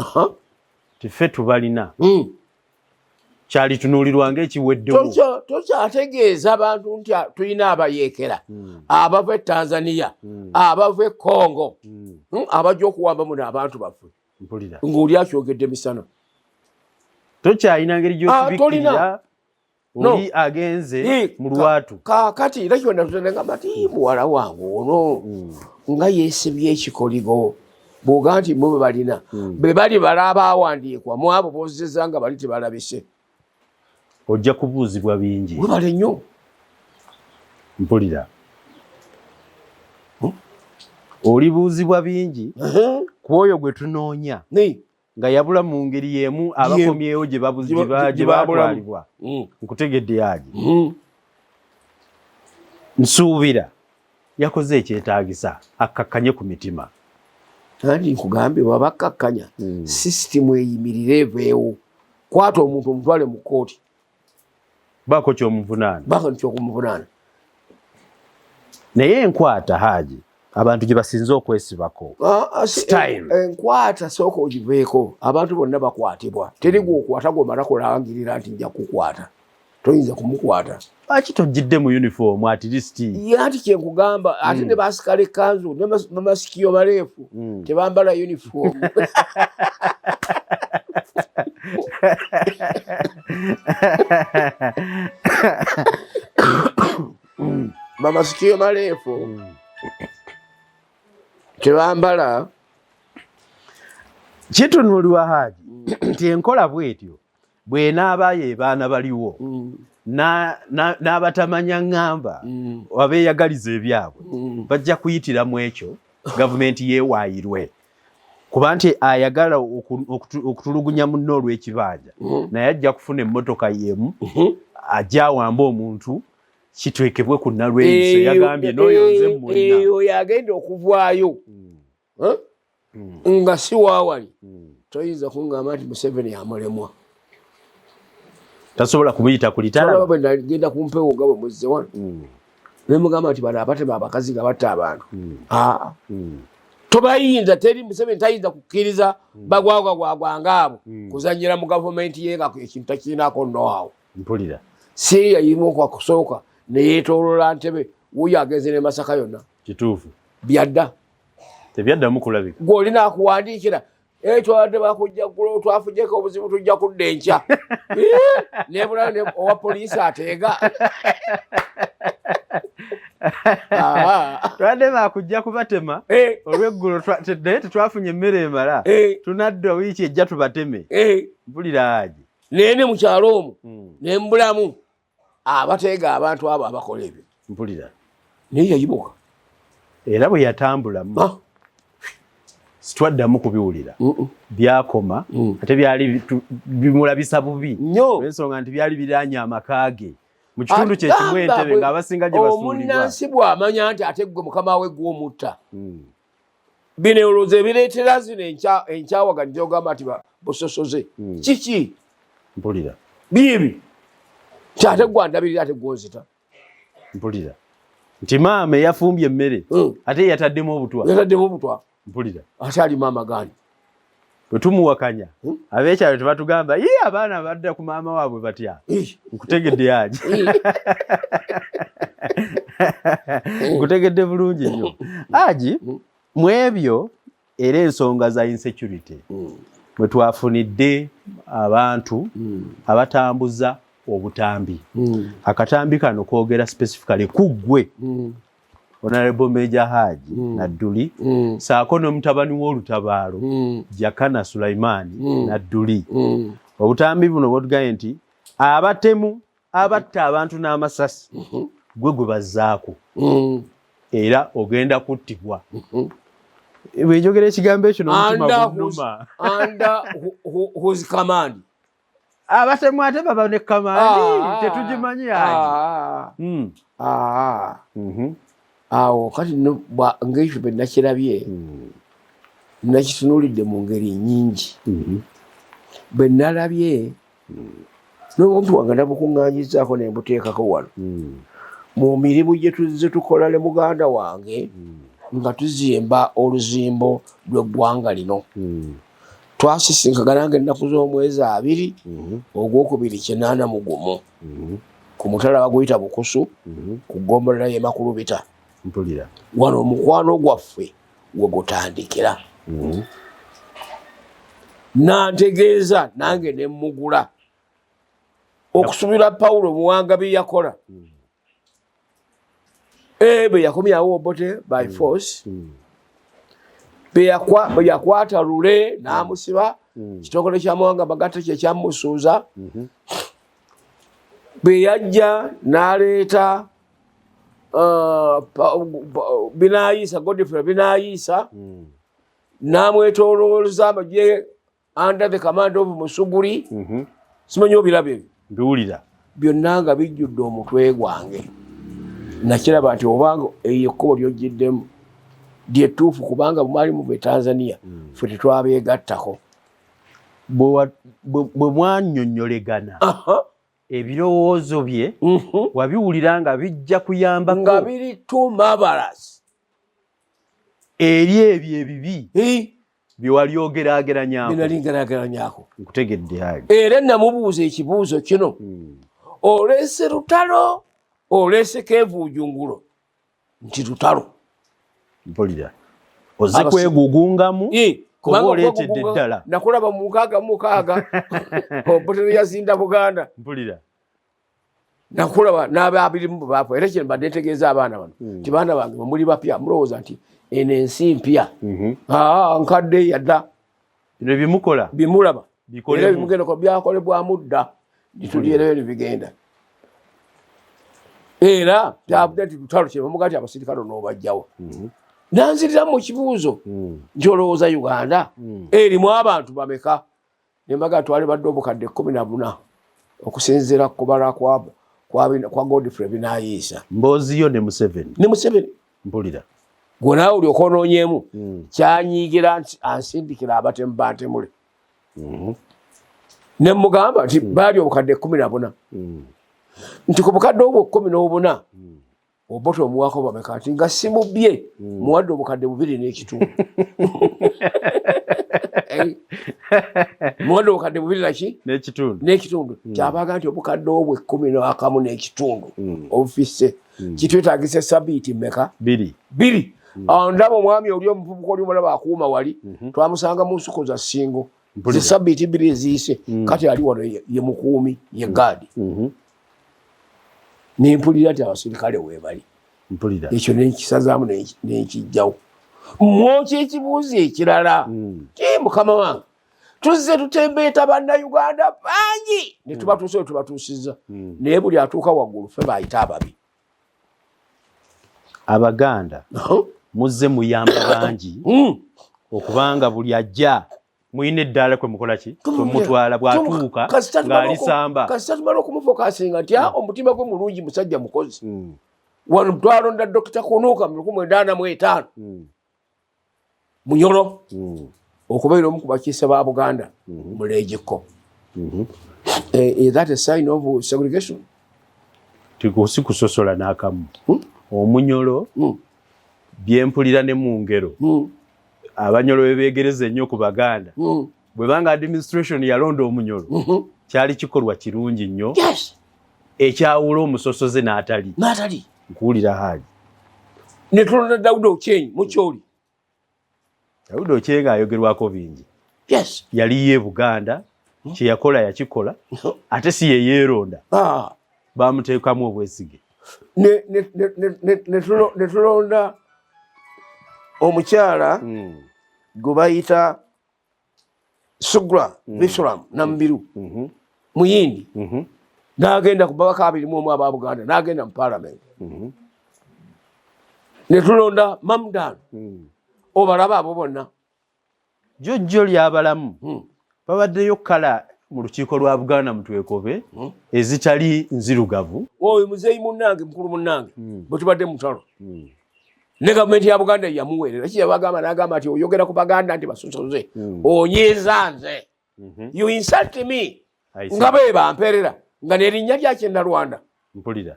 tiffe tubalina kyalitunuulirwanga ekiweddewo tokyategeeza abantu nti tulina abayeekera abava e Tanzania abava e Congo abajja okuwamba muno abantu baffe ng'oli akyogedde misana tokyalina ngeri gy'okibikkirira oli agenze mu lwatu kaakati era kyonna tutendengamba ti muwala wange ono nga yeesibye ekikoligo bw'oga nti mu be balina be bali bala abaawandiikwa mu abo boozezza nga bali tebalabise ojja kubuuzibwa bingi webale nnyo mpulira olibuuzibwa bingi ku oyo gwe tunoonya nga yabula mu ngeri y'emu abakomyewo gye batwalibwa nkutegedde yaagi nsuubira yakoze ekyetaagisa akakkanye ku mitima kandi nkugambye baba bakkakkanya sisitimu eyimirire eveewo kwata omuntu omutwale mu kkooti baako kyokumuvunaana naye enkwata Haaji abantu gye basinze okwesibako enkwata sooka ogiveeko abantu bonna bakwatibwa teri gwokwata gwomala kulangirira nti nja kukwata toyinza kumukwata. Lwaki tojjidde mu uniform at least? Ati kyenkugamba ate ne basikala ekkanzu n'amasikiyo maleefu tebambala uniform. Bamasikio maleefu tebambala. Kitunuulirwa Haji nti enkola bwetyo bw'enaabayo ebaana baliwo n'abatamanya ŋŋamba abeeyagaliza ebyabwe bajja kuyitiramu ekyo gavumenti yeewaayirwe. Kuba nti ayagala okutulugunya munno olw'ekibanja naye ajja kufuna emmotoka yemu ajja wamba omuntu kitwekebwe ku Nalweyiso. Yagambye n'oyonze mulina eyo yagenda okuvaayo nga si waawali. Toyinza kungamba nti Museveni amulemwa. Tasobola kumuyita ku litala. Bwe nagenda ku mpewo nga bwe muzze wano ne mugamba nti bano abatema abakazi nga batta abantu. Tobayinza, teri Museveni tayinza kukkiriza bagwagwagwanga abo kuzannyira mu gavumenti ye nga ekintu takirinako know-how. Mpulira Siriya yimu kwa kusooka ne yeetooloola Ntebe wuyo agenze ne Masaka yonna. kituufu Byadda. Tebyaddamu kulabika. Gw'olina akuwandiikira twadde bakujja ggulo twafujjeko obuzibu tujja kudda enkya. Nebula owa poliisi ateega. Twadde bakujja kubatema olw'eggulo naye tetwafunye emmere emala tunadda wiiki ejja tubateme. Mpulira Haji naye ne mu kyalo omwo ne mbulamu abateega abantu abo abakola ebyo. mpulira Naye yayimuka era bwe yatambulamu situaddamu kubiwulira byakoma ate byali bimulabisa bubi olw'ensonga nti byali biranye amaka ge mu kitundu kye kimu Entebbe ng'abasinga gye basuulibwa. Omunnansi bw'amanya nti ate ggwe mukama we gw'omutta bino olowooza ebireetera zino enkyawaganyi gy'ogamba nti busosoze kiki? Mpulira biibi nti ate gwandabirira ate gw'onzita. mpulira nti maama eyafumbye emmere ate yataddemu obutwa. Yataddemu obutwa. Mpulira ate ali maama gani? bwe tumuwakanya ab'ekyalo tebatugamba ye abaana badda ku maama waabwe batya. Nkutegedde Haji. Nkutegedde bulungi nnyo Haji. Mu ebyo era ensonga za insecurity mwe twafunidde abantu abatambuza obutambi. Akatambi kano koogera specifically ku ggwe Honorable Major Haji Nadduli saako n'omutabani w'olutabaalo Jakana Sulaiman Nadduli. Obutambi buno bwatugaye nti abatemu abatta abantu n'amasasi gwe bazzaako era ogenda kuttibwa. Bwe njogera ekigambo ekyo n'omutima gunnuma. Under whose command? Abatemu ate baba ne kamandi tetugimanyi Haji. Awo kati ng'ekyo bwe nakirabye nakitunuulidde mu ngeri nnyingi. Bwe nalabye n'obuntu wange nabukuŋŋaanyizaako ne mbuteekako wano mu mirimu gye tuzze tukola ne muganda wange nga tuzimba oluzimbo lw'eggwanga lino. Twasisinkagana ng'ennaku z'omwezi 2 ogwokubiri 81 ku mutala baguyita Bukusu ku ggombolola y'e Makulubita. Mpulira wano omukwano gwaffe we gutandikira. Nantegeeza nange ne mmugula okusubira Pawulo Muwanga bye yakola. Bwe yakomyawo Obote by force. Bwe yakwata Lule n'amusiba kitongole kya Muwanga Bagatta kye kyamusuuza. Bwe yajja n'aleeta Binaayisa Godfrey Binaayisa n'amwetoolooza amagye under the command of Musuguri. Simanyi obiraba ebyo. Mbiwulira. Byonna nga bijjudde omutwe gwange. Nakiraba nti obanga eyo ekkubo ly'ogiddemu lyettuufu kubanga mwali muve Tanzania ffe tetwabeegattako. Bwe mwannyonnyolegana ebirowoozo bye wabiwulira nga bijja kuyambako nga biri too marvelous eri ebyo ebibi bye wali ogeraageranyako. Binalingeraageranyako. Nkutegedde Haji. Era namubuuza ekibuuzo kino olese lutalo olese kevuujungulo nti lutalo mpulira oze kwegugungamu kuba oleetedde ddala nakulaba mu 6 Obote yazinda Buganda mpulira nakulaba n'ababiri mu baapo era kye mbadde ntegeeza abaana bano nti baana bange muli bapya mulowooza nti eno ensi mpya nkadde yadda bino bimukola bimulaba Bikolemu. bimugenda ko byakolebwamu dda nitulyerayo nebigenda era kyabudde nti lutalo kye bamuga nti abasirikale n'obajjawo nanzirira mu kibuuzo nti olowooza Uganda erimu abantu bameka ne mbaga twali badde obukadde 14 okusinziira ku kubala kwa Godfrey Binayiisa Mbooziyo ne Museveni mpulira gwe naawe olyoka onoonyeemu kyanyiigira nti ansindikira abatemu bantemule ne mugamba nti baali obukadde 14 nti ku bukadde obwo 14 Obote omuwako bameka nti nga simubye muwadde obukadde 2 n'ekitundu muwadde obukadde 2 n'ekitundu kyabaga nti obukadde obwo 11 n'ekitundu obufisse kitwetagise sabiiti mmeka 2 ndaba omwami oli omuvubuka oli omulaba akuuma wali twamusanga mu nsuku za Ssingo sabiiti 2 eziise kati ali wano ye mukuumi ye gaadi nempulira nti abasirikale weebali ekyo nenkisazaamu nenkijjawo mwoki ekibuuzo ekirala ti mukama wange tuzze tutembeeta bannayuganda bangi ne tubatuuse we tubatuusizza naye buli atuuka waggulu ffe bayita ababi Abaganda muzze muyamba bangi okubanga buli ajja muyina eddaala kwe mukola ki mutwala bw'atuuka ng'alisamba kasita tumala okumufokasinga nti omutima gwe mulungi musajja mukozi wano twalonda Dr. Kunuuka 1945 Munyoro okubeera omu ku bakiise ba Buganda muleegeko is that a sign of segregation? tikusi kusosola n'akamu Omunyoro byempulira ne mu ngero Abanyoro bebegereza ennyo ku Baganda bwe banga administration yalonda Omunyoro kyali kikolwa kirungi nnyo ekyawula omusosoze n'atali nkuwulira haali ne tulonda Daudi Okyeng mukyoli Daudi Okyeng ayogerwako bingi yali ye Buganda kye yakola yakikola ate si ye yeeronda bamuteekamu obwesige ne tulonda omukyala gwe bayita Sugla Bishram Nambiru Muyindi n'agenda ku babaka 21 aba Buganda n'agenda mu parliament ne tulonda Mamdan obalaba abo bonna jjojjo ly'abalamu babaddeyo kala mu lukiiko lwa Buganda mutwekobe ezitali nzirugavu oyo muzeeyi munnange mukulu munnange bwe tubadde mutalo ne gavumenti ya Buganda yamuweerera kiyabagamba n'agamba nti oyogera ku Baganda nti basosoze onyiiza nze you insult me nga bwe bamperera nga n'erinnya lyakye Nalwanda mpulira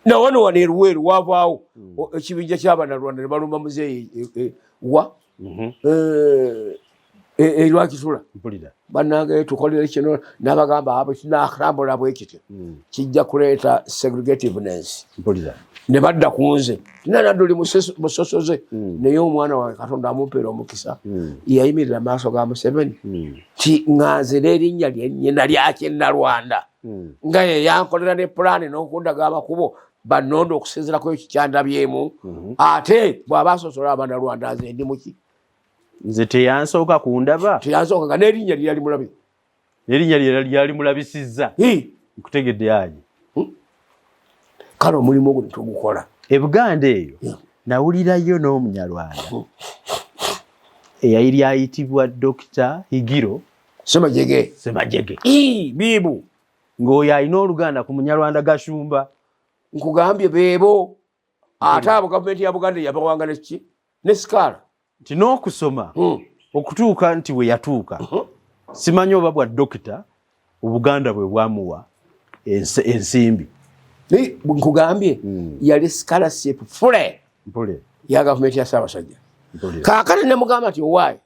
na wano eruweeru wavaawo ekibinja ky'Abanalwanda ne balumba muzeeyi Lwakitula bannange tukolere kino n'abagamba abo kinaakambula bwe kityo kijja kuleeta segregativeness ne badda ku nze nanadde oli musosoze naye omwana wange Katonda amumpeera omukisa yayimirira maaso ga Museveni ti nganze n'erinnya lyennyina lyakye Nalwanda nga ye yankolera ne pulaani n'okundaga amakubo bannonda okusinziirako ekyo kyandabyemu ate bw'aba asosola Abanalwanda nze ndi muki nze teyansooka kundaba teyansooka nga n'erinnya lyali mulabi n'erinnya lyali mulabisizza nkutegedde aje kale omulimu ogwo netugukola Ebuganda eyo nawulirayo n'Omunyarwanda eyayiri ayitibwa Dr. Higiro Semajege biibu ng'oyo alina Oluganda ku Munyarwanda Gashumba nkugambye beebo ate abo gavumenti ya Buganda yabawanga neki ne sikaala nti n'okusoma okutuuka nti we yatuuka simanyi oba bwa dokita Obuganda bwe bwamuwa ensimbi nkugambye yali scholarship fule ya gavumenti ya Ssaabasajja kaakati ne mugamba nti owaayi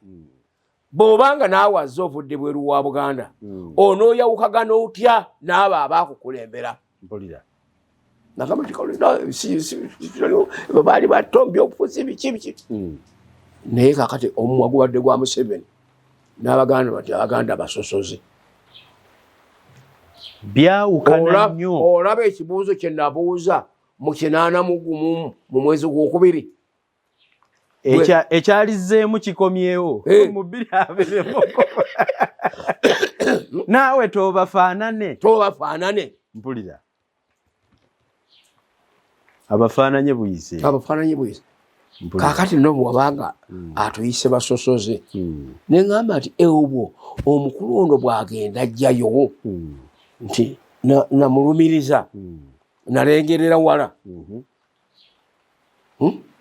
bw'obanga naawe azze ovudde bweru wa Buganda onooyawukagana otya n'abo abaakukulembera mpulira nagamba baali batombya obufuzi biki naye kakati omumwa gubadde gwa Museveni n'Abaganda bati Abaganda basosoze byawukana nnyo olaba ekibuuzo kye nabuuza mu 81 mu mwezi gwokubiri ekyalizzeemu kikomyewo mu 2020 naawe tobafaanane mpulira abafaananye buyise kakati no bwabanga atuyise basosoze neŋŋamba nti ebwo omukulu ono bw'agenda ajjayo nti namulumiriza nalengerera wala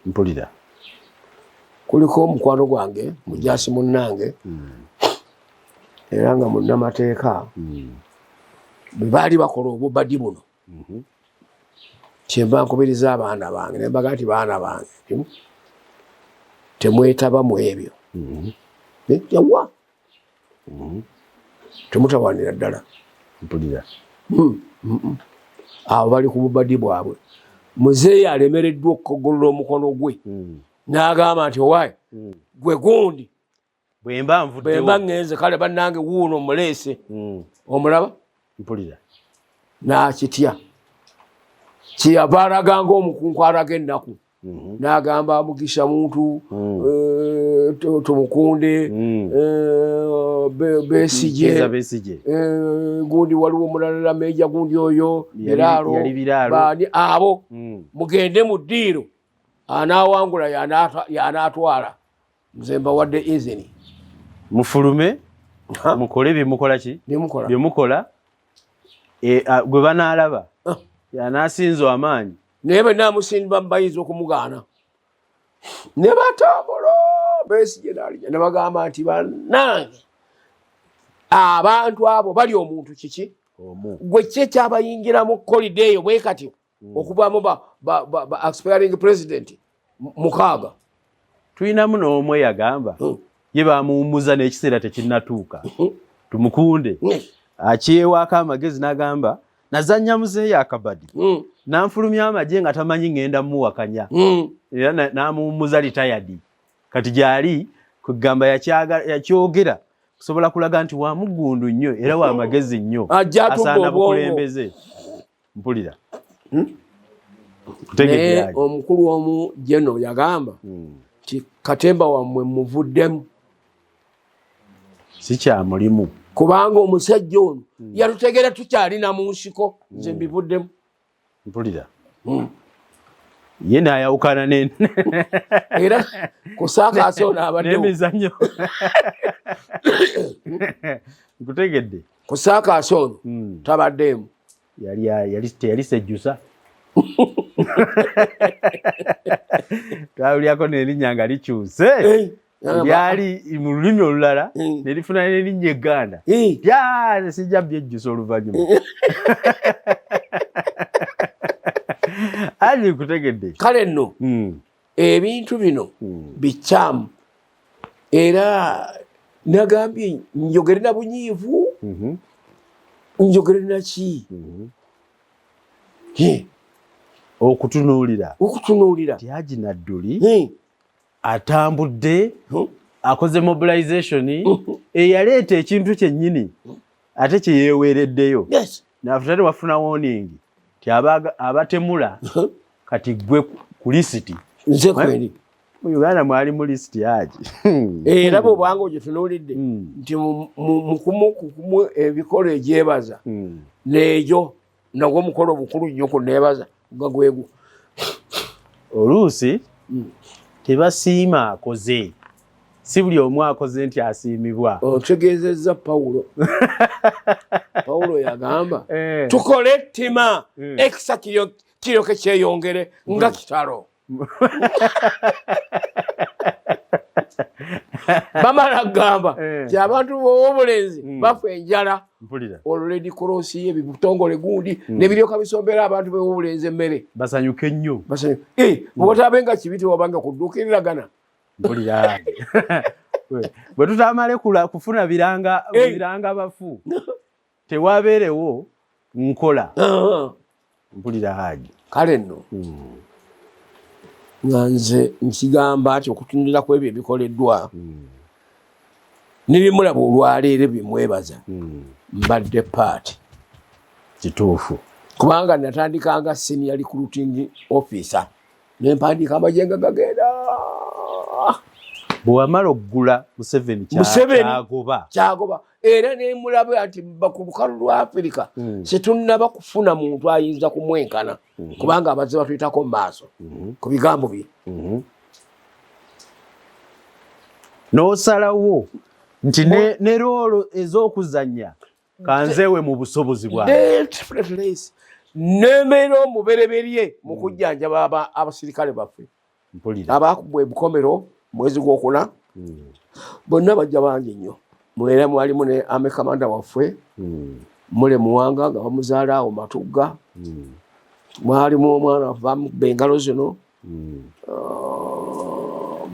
mpulira kuliko omukwano gwange Mujaasi munnange era nga munnamateeka bwe baali bakola obubadi buno kyemba nkubiriza abaana bange ne mbaga nti baana bange temwetaba mu ebyo yawa temutawanira ddala mpulira abo bali ku bubadi bwabwe muzeeyi alemereddwa okukogolola omukono gwe n'agamba nti owaayi gwe gundi bwemba ŋŋenze kale bannange wuuno muleese omulaba mpulira n'akitya kyeyava alaga ng'omukunku alaga ennaku n'agamba Mugisha muntu tumukunde Besigye gundi waliwo omulala Meja gundi oyo Biraalo baani abo mugende mu ddiiro anaawangula y'anaatwala nze mbawadde izini mufulume mukole byemukola ki byemukola gwe banaalaba y'anaasinza amaanyi naye bwe naamusinba bayinza okumugaana ne batambula Besigye n'alijja ne bagamba nti bannange abantu abo bali omuntu kiki gwe ki ekyabayingira mu kolide eyo bwe kati okuvaamu ba aspiring president 6 tulinamu n'omwe yagamba ye bamuwummuza n'ekiseera tekinnatuuka tumukunde akyewaako amagezi n'agamba nazannya muzeeyi akabadi n'anfulumya amagye nga tamanyi ŋŋenda muwakanya era n'amuwummuza litayadi kati gyali kugamba yakyogera kusobola kulaga nti wa muggundu nnyo era wa magezi nnyo asaana bukulembeze mpulira naye omukulu omu jeno yagamba nti Katemba wammwe muvuddemu si kya mulimu kubanga omusajja ono yatutegera tukyalina mu nsiko nze mbivuddemu mpulira ye naayawukana era kusaakaasa ono abaddewo n'emizannyo nkutegedde kusaakaasa ono tabaddeemu yali sejjusa twawulyako n'erinnya nga likyuse lyali mu lulimi olulala ne lifuna n'erinnya egganda lya sijja byejjusa oluvannyuma ali nkutegedde kale nno ebintu bino bikyamu era nagambye njogere na bunyiivu njogere naki okutunuulira ti Haji Nadduli atambudde akoze mobilization eyaleeta ekintu kyennyini ate kyeyeweereddeyo nafutate wafuna warning ti abatemula kati gwe ku lisiti nze kweri mu Uganda mwali mu lisiti Haji era bwobanga ogitunuulidde nti mukumu ebikolo egyebaza n'egyo nagwo omukolo obukulu nnyo ku neebaza nga gwegu oluusi tebasiima akoze si buli omu akoze nti asiimibwa otegeezezza Pawulo Pawulo yagamba tukole ettima ekisa kiryoke kyeyongere nga kitalo bamala gamba ti abantu b'obulenzi bafa enjala olwo Red Cross ebitongole gundi nebiryoka bisombera abantu b'obulenzi emmere basanyuke nnyo bwotabenga kibiti wabanga kudduukiriragana bwe tutamale kufuna biranga bafu tewabeerewo nkola mpulira Haji kale nno nga nze nkigamba nti okutunulira ku ebyo ebikoleddwa nibimulaba olwaleero bimwebaza mbadde paati kituufu kubanga natandikanga senior recruiting officer nempandiika amajenga gagenda bwewamala okugula Museveni kyagoba era nemulaba nti ku lukalu lwa Afirika situnnaba kufuna muntu ayinza kumwenkana kubanga abazze batuyitako mu maaso ku bigambo bye n'osalawo nti ne roolo ez'okuzannya kanzeewe mu busobozi bwange nemera omubereberye mu kujjanjaba abasirikale baffe abakubwa ebikomero mwezi gwokuna bonna bajja bangi nnyo mwera mwalimu ne ame kamanda waffe mule muwanga nga bamuzaala awo Matugga mwalimu omwana bamukuba engalo zino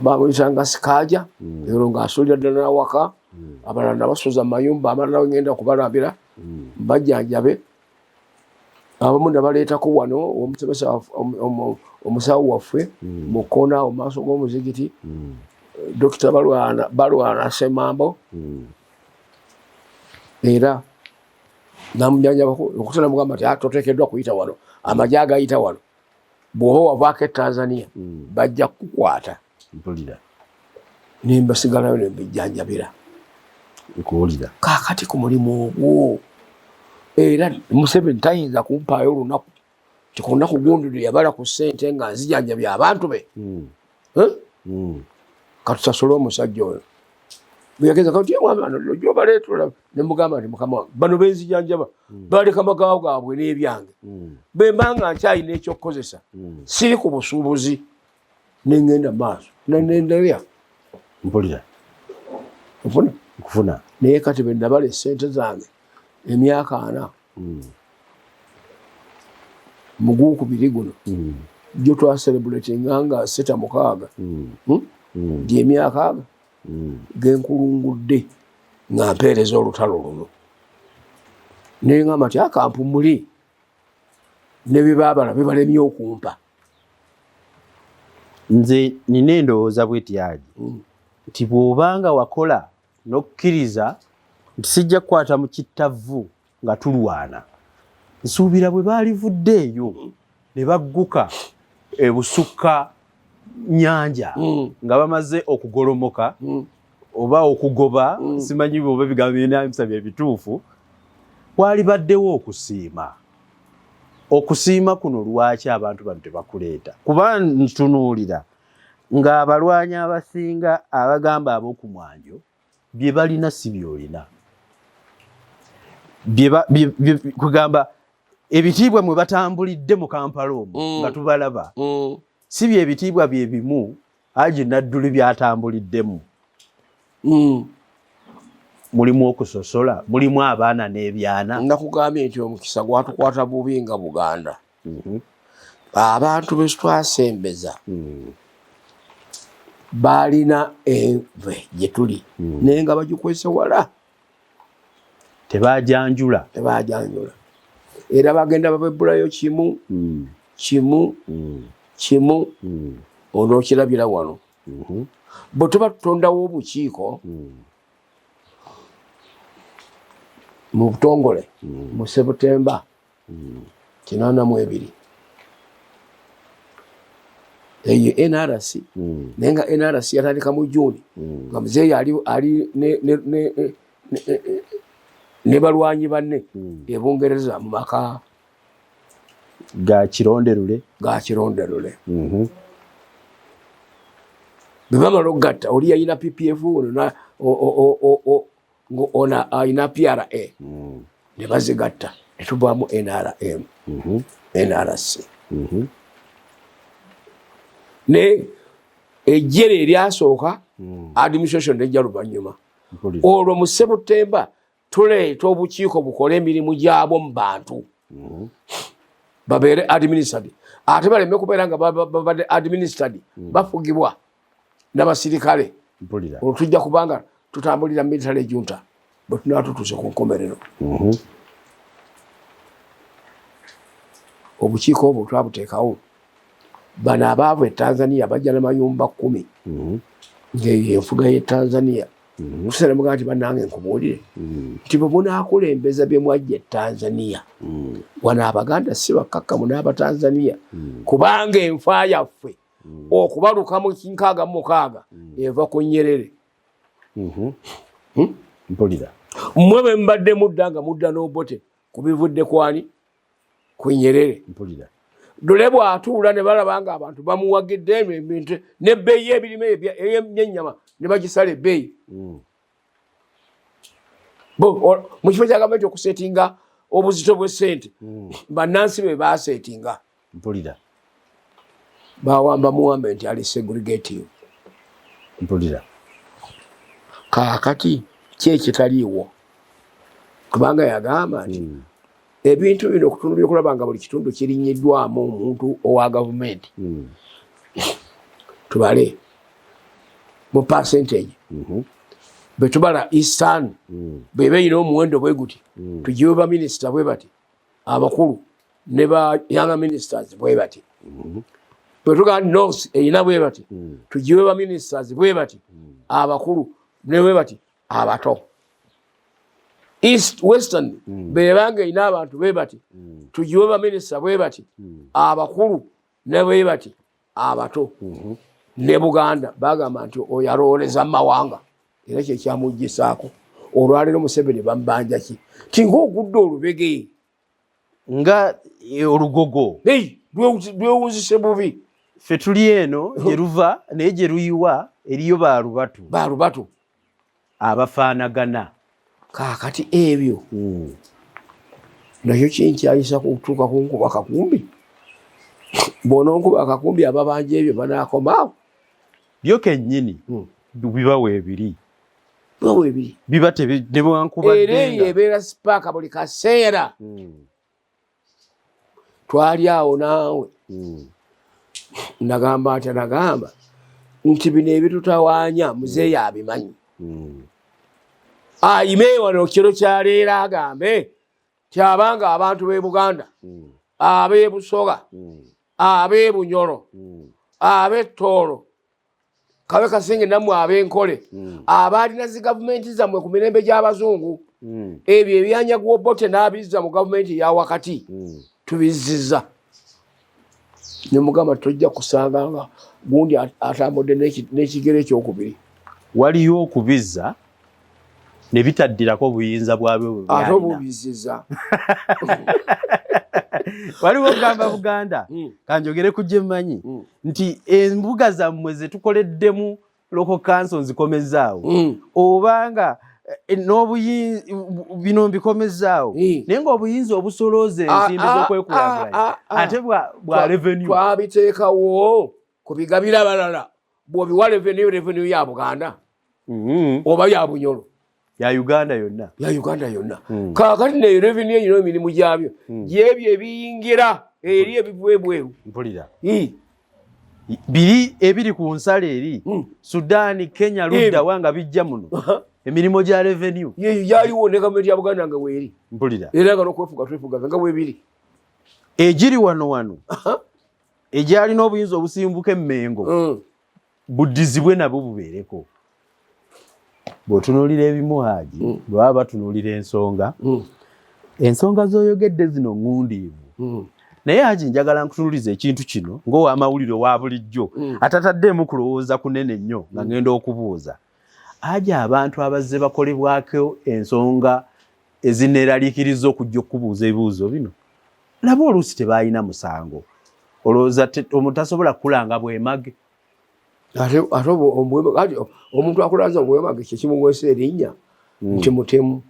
bamuyitanga Sikaja ero ng'asulira ddala nawaka abalala nabasuza mu mayumba amalala ngenda kubalabira bajjanjabe abamu nabaleetako wano omusomesa omusawo waffe mu kkoona awo maaso g'omuzigiti Dr. Balwana Semambo era namunjanjabako okutera mugamba nti toteekeddwa kuyita wano amagye agayita wano bw'oba wavaako e Tanzania bajja kukukwata nimbasigalayo nembijjanjabira kaakati ku mulimu ogwo era Museveni tayinza kumpaayo olunaku tikunaku gundi yabala ku ssente nga nzijanjabya abantu be katusasule omusajja oyo bweyageza katiobaleetula nemugamba nti mukama wange bano benzijanjaba baleka magaawo gaabwe n'ebyange bembanga nkyalina ekyokukozesa siri ku busuubuzi nengenda maaso nenenderya mpulira nkufuna naye kati bendabala essente zange emyaka 4 mugukubiri guno jo twacelebratinga nga 6 gy'emyaka genkulungudde nga mpeereza olutalo luno nengamba nti akampumuli nebibaabala bibalemye okumpa nze nina endowooza bweti Haji nti bw'obanga wakola n'okkiriza nti sijja kukwata mu kittavu nga tulwana nsuubira bwe baalivudde eyo ne bagguka ebusukka nyanja nga bamaze okugolomoka oba okugoba simanyi oba bigambo byenayimisa bye bituufu kwalibaddewo okusiima kuno lwaki abantu bano tebakuleeta kuba ntunuulira ng'abalwanyi abasinga abagamba ab'okumwanjo bye balina si byolina kugamba ebitiibwa mwe batambulidde mu Kampala omwo nga tubalaba si bye ebitiibwa bye bimu Haji Nadduli byatambuliddemu mulimu okusosola mulimu abaana n'ebyana nakugambye nti omukisa gwatukwata bubi nga Buganda abantu be twasembeza balina enve gye tuli naye nga bagikwese wala tebajanjula era bagenda babebbulayo kimu onookirabira wano bwe tuba tutondawo obukiiko mu butongole mu Septemba 82 eyo NRC naye nga NRC yatandika mu Juni nga muzeeyi ali ne balwanyi banne ebungereza mu maka ga Kironderule bebamala okugatta oli yalina PPF ona ayina PRA ne bazigatta ne tuvaamu NRM NRC ne ejjere eryasooka administration nejja luvannyuma olwo mu Septemba tuleeta obukiiko bukole emirimu gyabwo mu bantu babeere administered ate baleme kubeera nga babadde administered bafugibwa n'abasirikale mpulira olutujja kubanga tutambulira military junta bwe tunaba tutuuse ku nkomerero obukiiko obwo twabuteekawo bano abaavu e Tanzania bajja n'amayumba 10 ng'eyo enfuga y'e Tanzania tuseera mugaa nti bannange nkubuulire nti bwe munaakulembeza bye mwajja e Tanzania wano abaganda si bakkakkamu n'abatanzania kubanga enfa yaffe okubaluka mu 6 eva ku Nyerere mpulira mmwe bwe mbadde mudda nga mudda n'obote kubivudde kwani ku Nyerere mpulira dole bw'atuula ne balaba nga abantu bamuwagidde ebintu n'ebbeeyi y'ebirime ey'ennyama ne bagisala ebbeeyi mu kifo kya gavumenti okuseetinga obuzito bw'essente bannansi be baaseetinga mpulira bawamba muwambe nti ali segregative mpulira kaakati ki ekitaliiwo kubanga yagamba nti ebintu bino okutunulira okulaba nga buli kitundu kirinyiddwamu omuntu owa gavumenti tubale mu percentage bwe tubala eastern bweba erina omuwendo bwe guti tugiwe baminisita bwe bati abakulu ne ba young ministers bwe bati bwe tugamba north erina bwe bati tugiwe baministers bwe bati abakulu ne bwe bati abato east western bebanga erina abantu bwe bati tugiwe baminisita bwe bati abakulu ne bwe bati abato ne Buganda bagamba nti oyo alooleza mawanga era kyekyamuggisaako olwaleero Museveni bambanja ki ti ng'ogudde olubege nga olugogo lwewuzise bubi ffe tuli eno gye luva naye gye luyiwa eriyo balubatu abafaanagana kaakati ebyo nakyo kinkyayisa kutuuka ku nkuba kakumbi bw'ononkuba akakumbi ababanja ebyo banaakomaawo byo kennyini biba weebiri biba ne bwankubadde era eyo ebeera sipaaka buli kaseera twali awo naawe nagamba nti bino ebitutawaanya muzeeyi abimanyi ayime wano kiro kyaleero agambe tyabanga abantu b'e Buganda ab'e Busoga ab'e Bunyoro ab'e Tooro kabe kasinge nammwe ab'Enkole abaalina zi gavumenti zammwe ku mirembe gy'abazungu ebyo ebyanyaga Obote n'abizza mu gavumenti ya wakati tubizizza ne mugamba tojja kusanga nga gundi atambudde n'ekigere ekyokubiri waliyo okubizza ne bitaddirako obuyinza bwabyo ate obubizizza waliwo ogamba Buganda kanjogere ku gye mmanyi nti embuga zammwe ze tukoleddemu local council nzikomezaawo obanga bino mbikomezaawo naye ng'obuyinza obusolooza ensimbi z'okwekulaakulanya ate bwa revenue twabiteekawo ku bigabira balala bw'obiwa revenue ya Buganda oba ya Bunyoro ya Uganda yonna kaakati neyo revenue erina emirimu gyabyo gyebyo ebiyingira eri ebiva ebweru mpulira biri ebiri ku nsala eri Sudan Kenya luddawa nga bijja muno emirimu gya revenue yeyo yaliwo ne gavumenti ya Buganda nga weeri mpulira era nga n'okwefuga twefuga nga weebiri egiri wano egyalina obuyinza obusimbuka emmengo buddizibwe nabo bubeereko bw'otunuulira ebimu Haji bwe baba batunuulira ensonga z'oyogedde zino ŋŋundiivu naye Haji njagala nkutunuuliza ekintu kino ng'owamawulire wa bulijjo atataddeemu kulowooza kunene nnyo nga ngenda okubuuza Haji abantu abazze bakolebwako ensonga ezineeraliikiriza okujja okubuuza ebibuuzo bino nabo oluusi tebaalina musango olowooza omuntu asobola kukulanga bwemage ate omuntu akulaza obwemage kyekimugwesa erinnya nti mutemu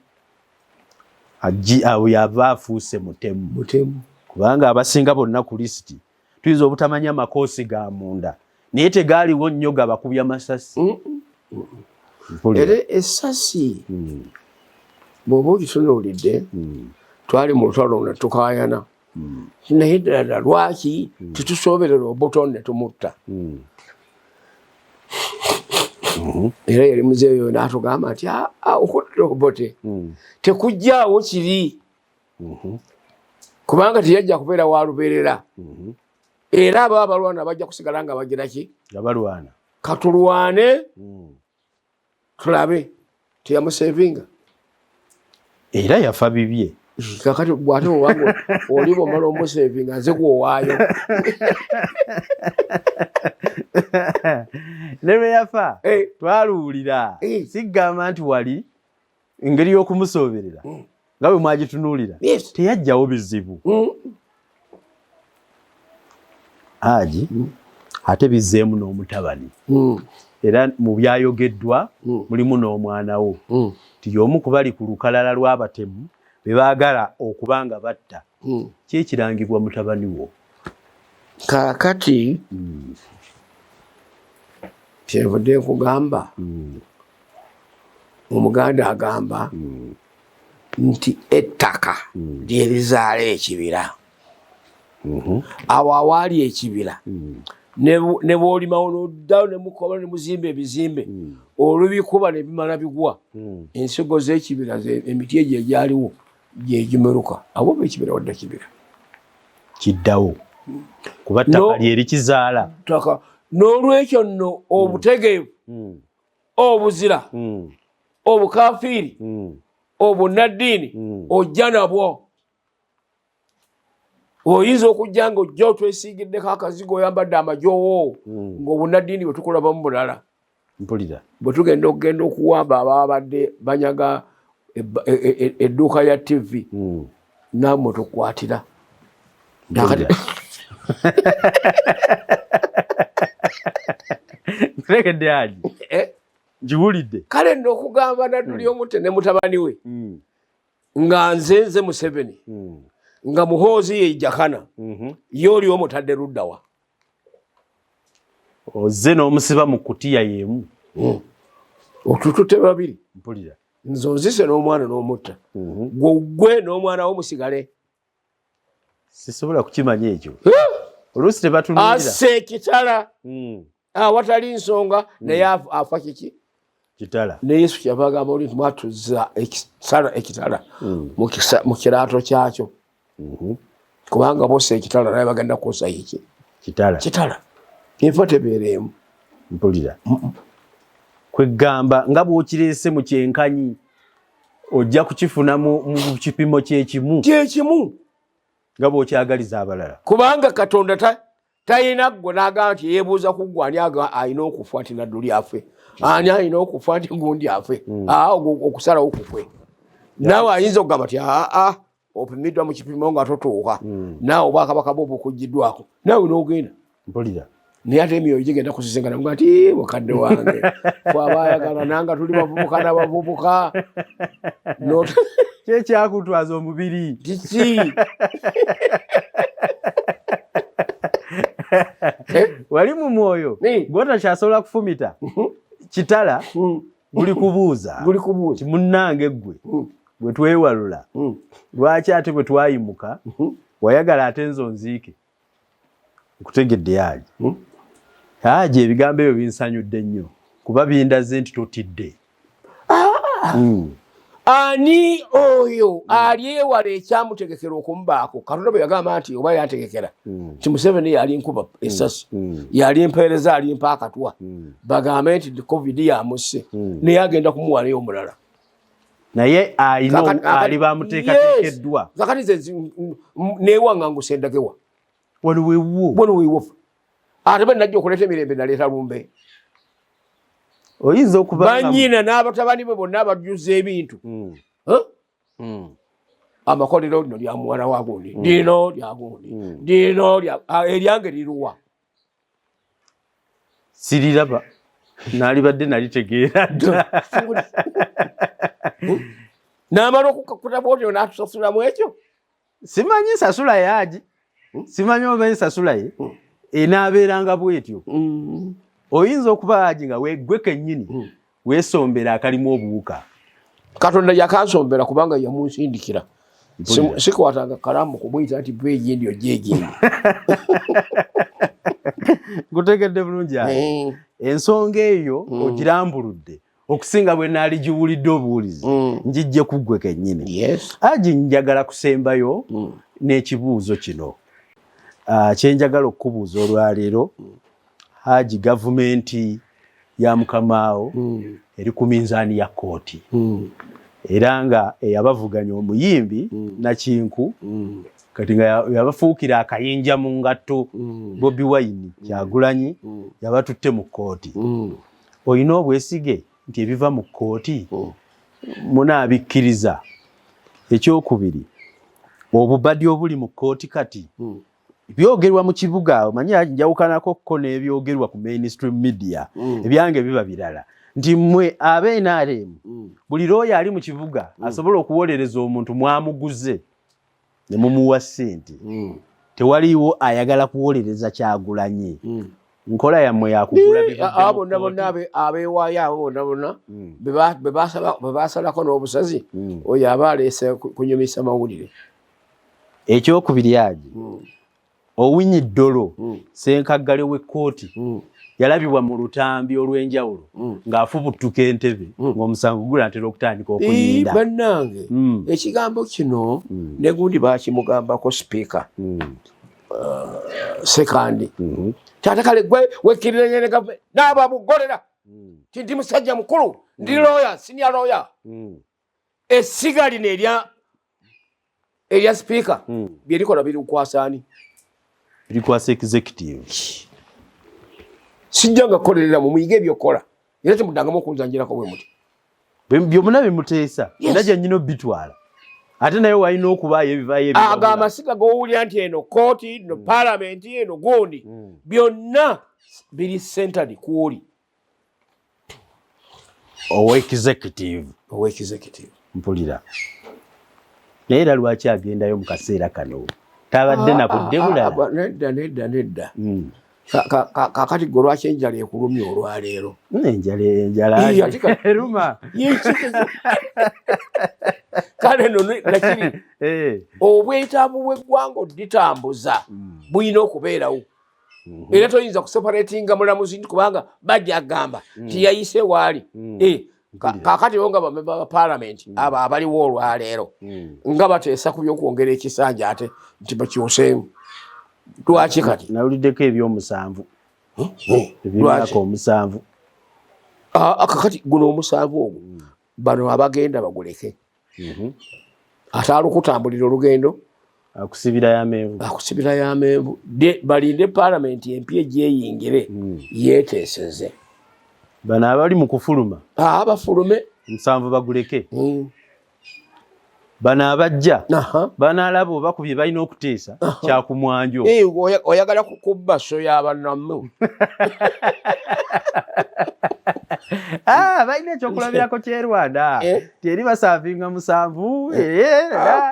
abo yava afuuse mutemu kubanga abasinga bonna ku lisiti tuyinza obutamanya amakoosi ga munda naye tegaaliwo nnyo gabakubya masasi era essasi bw'oba okitunuulidde twali mu lutalo ne tukaayana naye ddala lwaki titusoberera Obote ne tumutta era yali muzeeyi oyo n'atugamba nti okubote tekujjaawo kiri kubanga teyajja kubeera walubeerera era abo abalwana bajja kusigala nga bagira ki abalwana katulwane tulabe teyamusevinga era yafa bibye kakati bwate owange oli bwomala omusevinga nze gwowaayo nebe yafa twaluwulira sigamba nti wali engeri y'okumusoberera nga bwe mwagitunuulira teyajjawo bizibu Haji ate bizzeemu n'omutabani era mu byayogeddwa mulimu n'omwana wo nti y'omu ku bali ku lukalala lw'abatemu be baagala okuba nga batta kyekirangibwa mutabani wo kaakati kyenvudde nkugamba omuganda agamba nti ettaka lyerizaala ekibira awo awaali ekibira ne bwolimawo noddawo ne mukola ne muzimba ebizimbe olubikuba ne bimala bigwa ensigo z'ekibira emiti egyo egyaliwo gyegimeruka abo bekibira wadde kibira kiddawo kuba ttaka lyeri kizaala ttaka n'olwekyo nno obutegeevu obuzira obukafiiri obunaddiini ojja nabwo oyinza okujja nga ojja otwesiigiddeko akazigo oyambadde amajoowo ng'obunaddiini bwe tukulabamu bulala mpulira bwe tugenda okuwamba ababa badde banyaga edduuka ya TV nammwe tukwatira ntegedde Haji ngiwulidde kale nno okugamba nadduli omutte ne mutabani we nga nze Museveni nga muhoozi ye Jakana y'oli omutadde luddawa ozze n'omusiba mu kutiya y'emu otututte babiri mpulira nze onzise n'omwana n'omutta gwe n'omwana wo musigale sisobola kukimanya ekyo oluusi tebatunulira asse ekitala awatali nsonga naye afa kiki kitala ne Yesu kyava agamba oli nti mwatuzza ekitala mu kiraato kyakyo kubanga bossa ekitala naye bagenda kukosa iki kitala enfa tebeereemu mpulira kwegamba nga bw'okireese mu kyenkanyi ojja kukifuna mu kipimo kyekimu nga bw'okyagaliza abalala kubanga Katonda tayina ggwe n'agamba nti yeebuuza ku ggwe ani alina okufa nti nadduli afe ani alina okufa nti gundi afe okusalawo kukwe naawe ayinza okugamba nti opimiddwa mu kipimo nga totuuka naawe obwakabaka bwo bukugiddwako naawe n'ogenda mpulira naye ate emyoyo gigenda kusisinkana nga nti mukadde wange twabayagala nanga tuli bavubuka n'abavubuka kyekyakutwaza omubiri kiki wali mu mwoyo gw'otakyasobola kufumita kitala guli kubuuza ti munnange ggwe bwe twewalula lwaki ate bwe twayimuka wayagala ate nzo nziike nkutegedde Haji ebigambo ebyo binsanyudde nnyo kuba bindaze nti totidde ani oyo alyewala ekyamutegekera okumubaako Katonda bwe yagamba nti oba yategekera nti Museveni yali nkuba essasi yali empeereza alimpa akatwa bagambe nti COVID yamusse naye agenda kumuwalayo omulala naye ali bamuteekateekeddwa kakati ze neewanga ngusendagewa wano weewuwo ate bwe najja okuleeta emirembe naleeta lumbe oyinza okuba bannyina n'abatabani be bonna abajjuza ebintu amakolero lino lya muwala wa gundi lino lya gundi lino eryange liruwa siriraba nalibadde nalitegeera n'amala okukutaba otyo n'atusasulamu ekyo simanyi nsasula ye Haji simanyi oba ensasula ye enaabeeranga bwetyo oyinza okuba Haji nga gwe kennyini weesombera akalimu obuwuka Katonda yakansombera kubanga yamunsindikira sikwatanga kalamu kubuyita nti bwegindi ojegindi ngutegedde bulungi ensonga eyo ogirambuludde okusinga bwe naali giwulidde obuwulizi njijje kuggwe kennyini. Yes. Haji njagala kusembayo n'ekibuuzo kino kyenjagala okubuuza olwaleero. Haji gavumenti ya mukamaawo eri ku minzaani ya kooti era nga eyabavuganya omuyimbi Nakinku kati nga yabafuukira akayinja mu ngatto Bobi Wine Kyagulanyi yabatutte mu kooti. Olina obwesige nti ebiva mu kooti munaabikkiriza? Ekyokubiri, obubadi obuli mu kooti kati byogerwa mu kibuga omanyi njawukanako ko n'ebyogerwa ku mainstream media ebyange biba birala nti mmwe NRM buli looya ali mu kibuga asobola okuwolereza omuntu mwamuguze ne mumuwa ssente tewaliwo ayagala kuwolereza Kyagulanyi. Nkola yammwe yakugula abo bonna abeewaayo abo bonna bwe basalako n'obusazi oyo aba aleese kunyumisa mawulire. Ekyokubiri Haji Owinyi Ddolo Ssenkaggale w'ekkooti yalabibwa mu lutambi olw'enjawulo ng'afubuttuka entebe ng'omusango gunaatera okutandika okuyinda. Bannange ekigambo kino ne gundi baakimugambako sipiika sekandi taata kale gwe wekkirira ne gavumenti n'ababugolera ti ndi musajja mukulu ndi looya senior looya. Essiga lino erya sipiika bye likola biri kukwasaani birikwasa executive. Sijja nga kukolerera mu muyige ebyokola era temuddangamu okunzanjirako bwe muti byonna bimuteesa era gyennyina obbitwala ate naye walina okubaayo ebivaayo agamba siga gowulira nti eno kooti no palamenti eno gundi byonna biri centered kuoli owa executive mpulira naye era lwaki agendayo mu kaseera kano tabadde nakudde bulala? Nedda kakati gwe lwaki enjala ekulumya olwaleero? Enjala eruma kale no nakiri obwetaavu bw'eggwanga oditambuza bulina okubeerawo era toyinza kuseparatinga mulamuzi nti kubanga bajja agamba tiyayise waali. Kakati bo nga bamemba ba palamenti abo abaliwo olwaleero nga bateesa ku byokwongera ekisanja ate nti bakyuseemu. Lwaki kati nawuliddeko ebyomusanvu eby'emyaka omusanvu kakati guno omusanvu ogwo bano abagenda baguleke ate alukutambulira olugendo akusibira y'amenvu balinde palamenti empya egyeyingire yeeteeseze. Bano abali mu kufuluma abafulume musanvu baguleke. Bano abajja banaalaba oba ku bye balina okuteesa kyakumwanjo. Oyagala kukubba so y'abannamu balina ekyokulabirako kyerwanda teri basaavinga musanvu.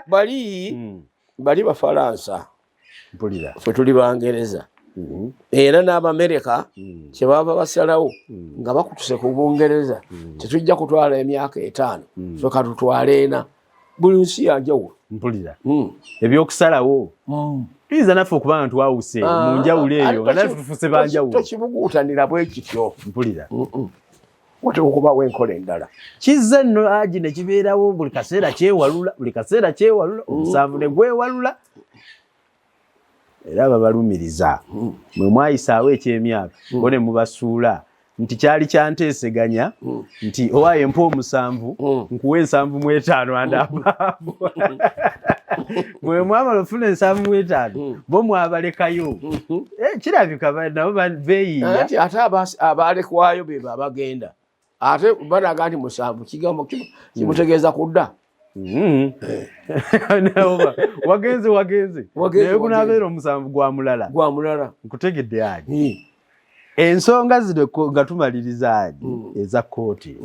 Bali Bafalansa mpulira ffe tuli Bangereza era n'Abamerika kyebaava basalawo nga bakutuse ku Bungereza tetujja kutwala emyaka 5 ffe katutwale 4. Buli nsi yanjawulo mpulira ebyokusalawo tuyinza naffe okubanga twawuse mu njawulo eyo nga naffe tufuse banjawulo tokibuguutanira bwe kityo mpulira wate okubawo enkola endala. Kizza nno Haji ne kibeerawo buli kaseera kyewalula omusanvu ne gwewalula era babalumiriza mwe mwayisaawo ekyemyaka bo ne mubasuula nti kyali kyanteeseganya nti owaaye mpa omusanvu nkuwa 75 andabaabu mwe mwamala ofuna 75 bo mwabalekayo kirabika nabo beeyiya ate abalekwayo be babagenda ate banaga nti musanvu kigambo kimutegeeza kudda. wagenze naye kunaabeera omusanvu gwa mulala nkutegedde Haji. Ensonga zino nga tumaliriza Haji eza kooti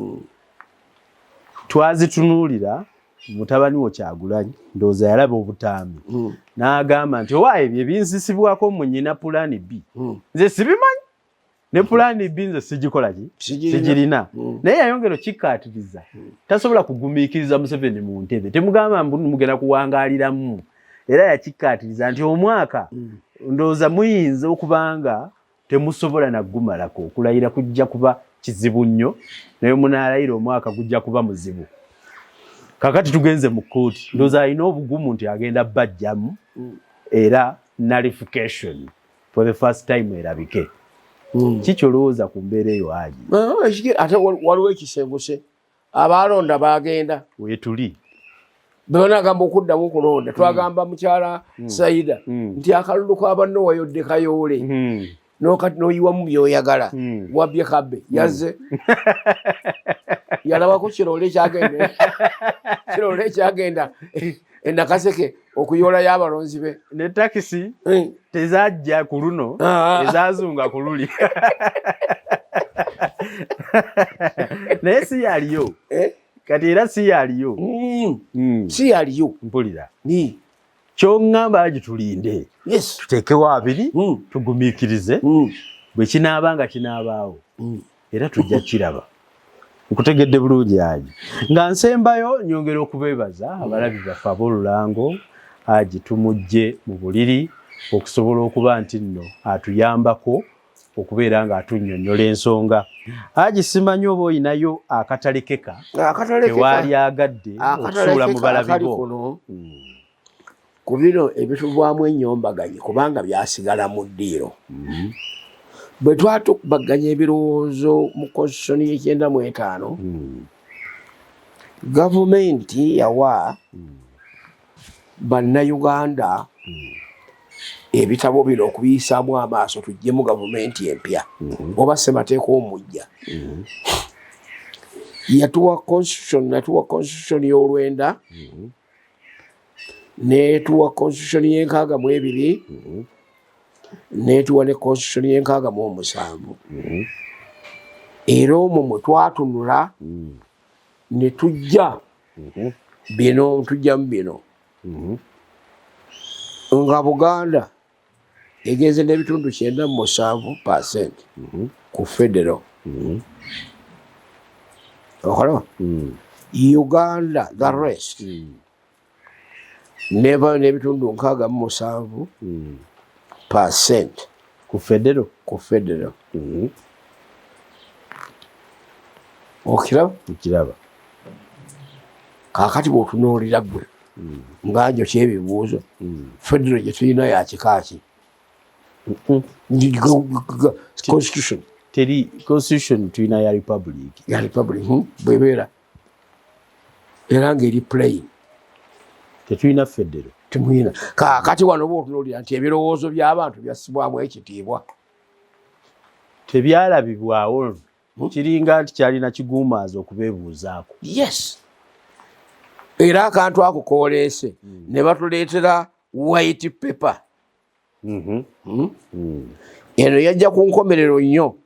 twazitunuulira mutabani wo Kyagulanyi ndowooza yalaba obutambi n'agamba nti owaaye ebyo ebinsisibwako mu nnyina pulaani B nze sibimanyi ne pulaani B nze sigirina naye yayongera okikkaatiriza tasobola kugumiikiriza Museveni mu ntebe temugamba mugenda kuwangaaliramu era yakikkaatiriza nti omwaka ndowooza muyinza okubanga temusobola nagumalako okulayira kujja kuba kizibu nnyo naye munaalayira omwaka gujja kuba muzibu kakati tugenze mu kkooti ndowooza alina obugumu nti agenda bajjamu era nullification for the first time erabike kikyolowooza ku mbeera eyo Haji ate waliwo ekisenguse abalonda bagenda wetuli bebanagamba okuddamu okulonda twagamba mukyala Saida nti akalulu kabanno wayodde kayoole nokati noyiwamu byoyagala wabye kabbe yazze yalabako kirole kyagenda endakaseke okuyoola y'abalonzi be ne takisi tezajja ku luno ezazunga ku luli naye si yaliyo kati era si yaliyo si yaliyo mpulira kyoŋŋamba Haji tulinde tuteekewo abiri tugumiikirize bwe kinaaba nga kinaabaawo era tujja kiraba nkutegedde bulungi Haji nga nsembayo nyongera okubeebaza abalabi baffe ab'olulango Haji tumujje mu buliri okusobola okuba nti nno atuyambako okubeera nga atunnyonnyola ensonga Haji simanyi oba oyinayo akatalekeka tewaali agadde okusuula mu balabi bo ku bino ebituvaamu ennyombaganyi kubanga byasigala mu ddiiro bwe twatukubaganya ebirowoozo mu constitution y'95 gavumenti yawa bannayuganda ebitabo bino okubiyisaamu amaaso tujjemu gavumenti empya oba ssemateeka omujja yatuwa constitution y'olwenda netuwa constitution y'62 netuwa ne constitution y'67 era omwo mwe twatunula ne tujja bino tujjamu bino nga Buganda egenze n'ebitundu 97% ku federal okola Uganda the rest never n'ebitundu 67% ku federal okiraba kakati bw'otunuulira ggwe nganjo kyebibuuzo federal gye tulina yakikaaki constitution teri constitution tulina ya republic bwebeera era ng'eri plain tetulina federal temuyina kakati wano bw'otunuulira nti ebirowoozo by'abantu byassibwamu ekitiibwa tebyalabibwawo kiringa nti kyalina kiguumaazi okubeebuuzaako yes era akantu ako kooleese ne batuleetera white paper eno yajja ku nkomerero nnyo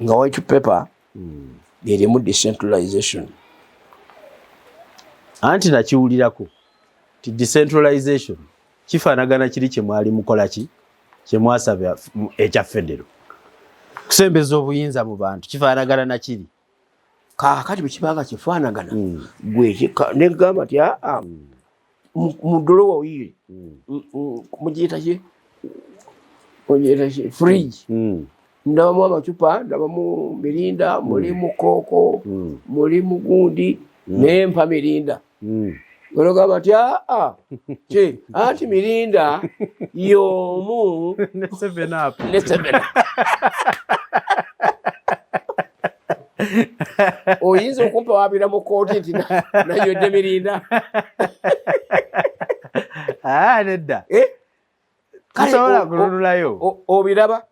nga white paper erimu decentralization anti nakiwulirako ti decentralization kifaanagana kiri kyemwali mukola ki kyemwasaba ekya federo kusembeza obuyinza mu bantu kifaanagana nakiri kakati bwekibanga kifaanagana gwe negamba nti mudolo wawire mugiyita ki fridge ndabamu amacupa ndabamu mirinda mulimu kooko mulimu gundi nempa mirinda ologamba nti ki anti mirinda y'omu ne 7 up oyinza okumpa wabira mu kooti nti nayodde mirinda nedda tusobola kulunulayo obiraba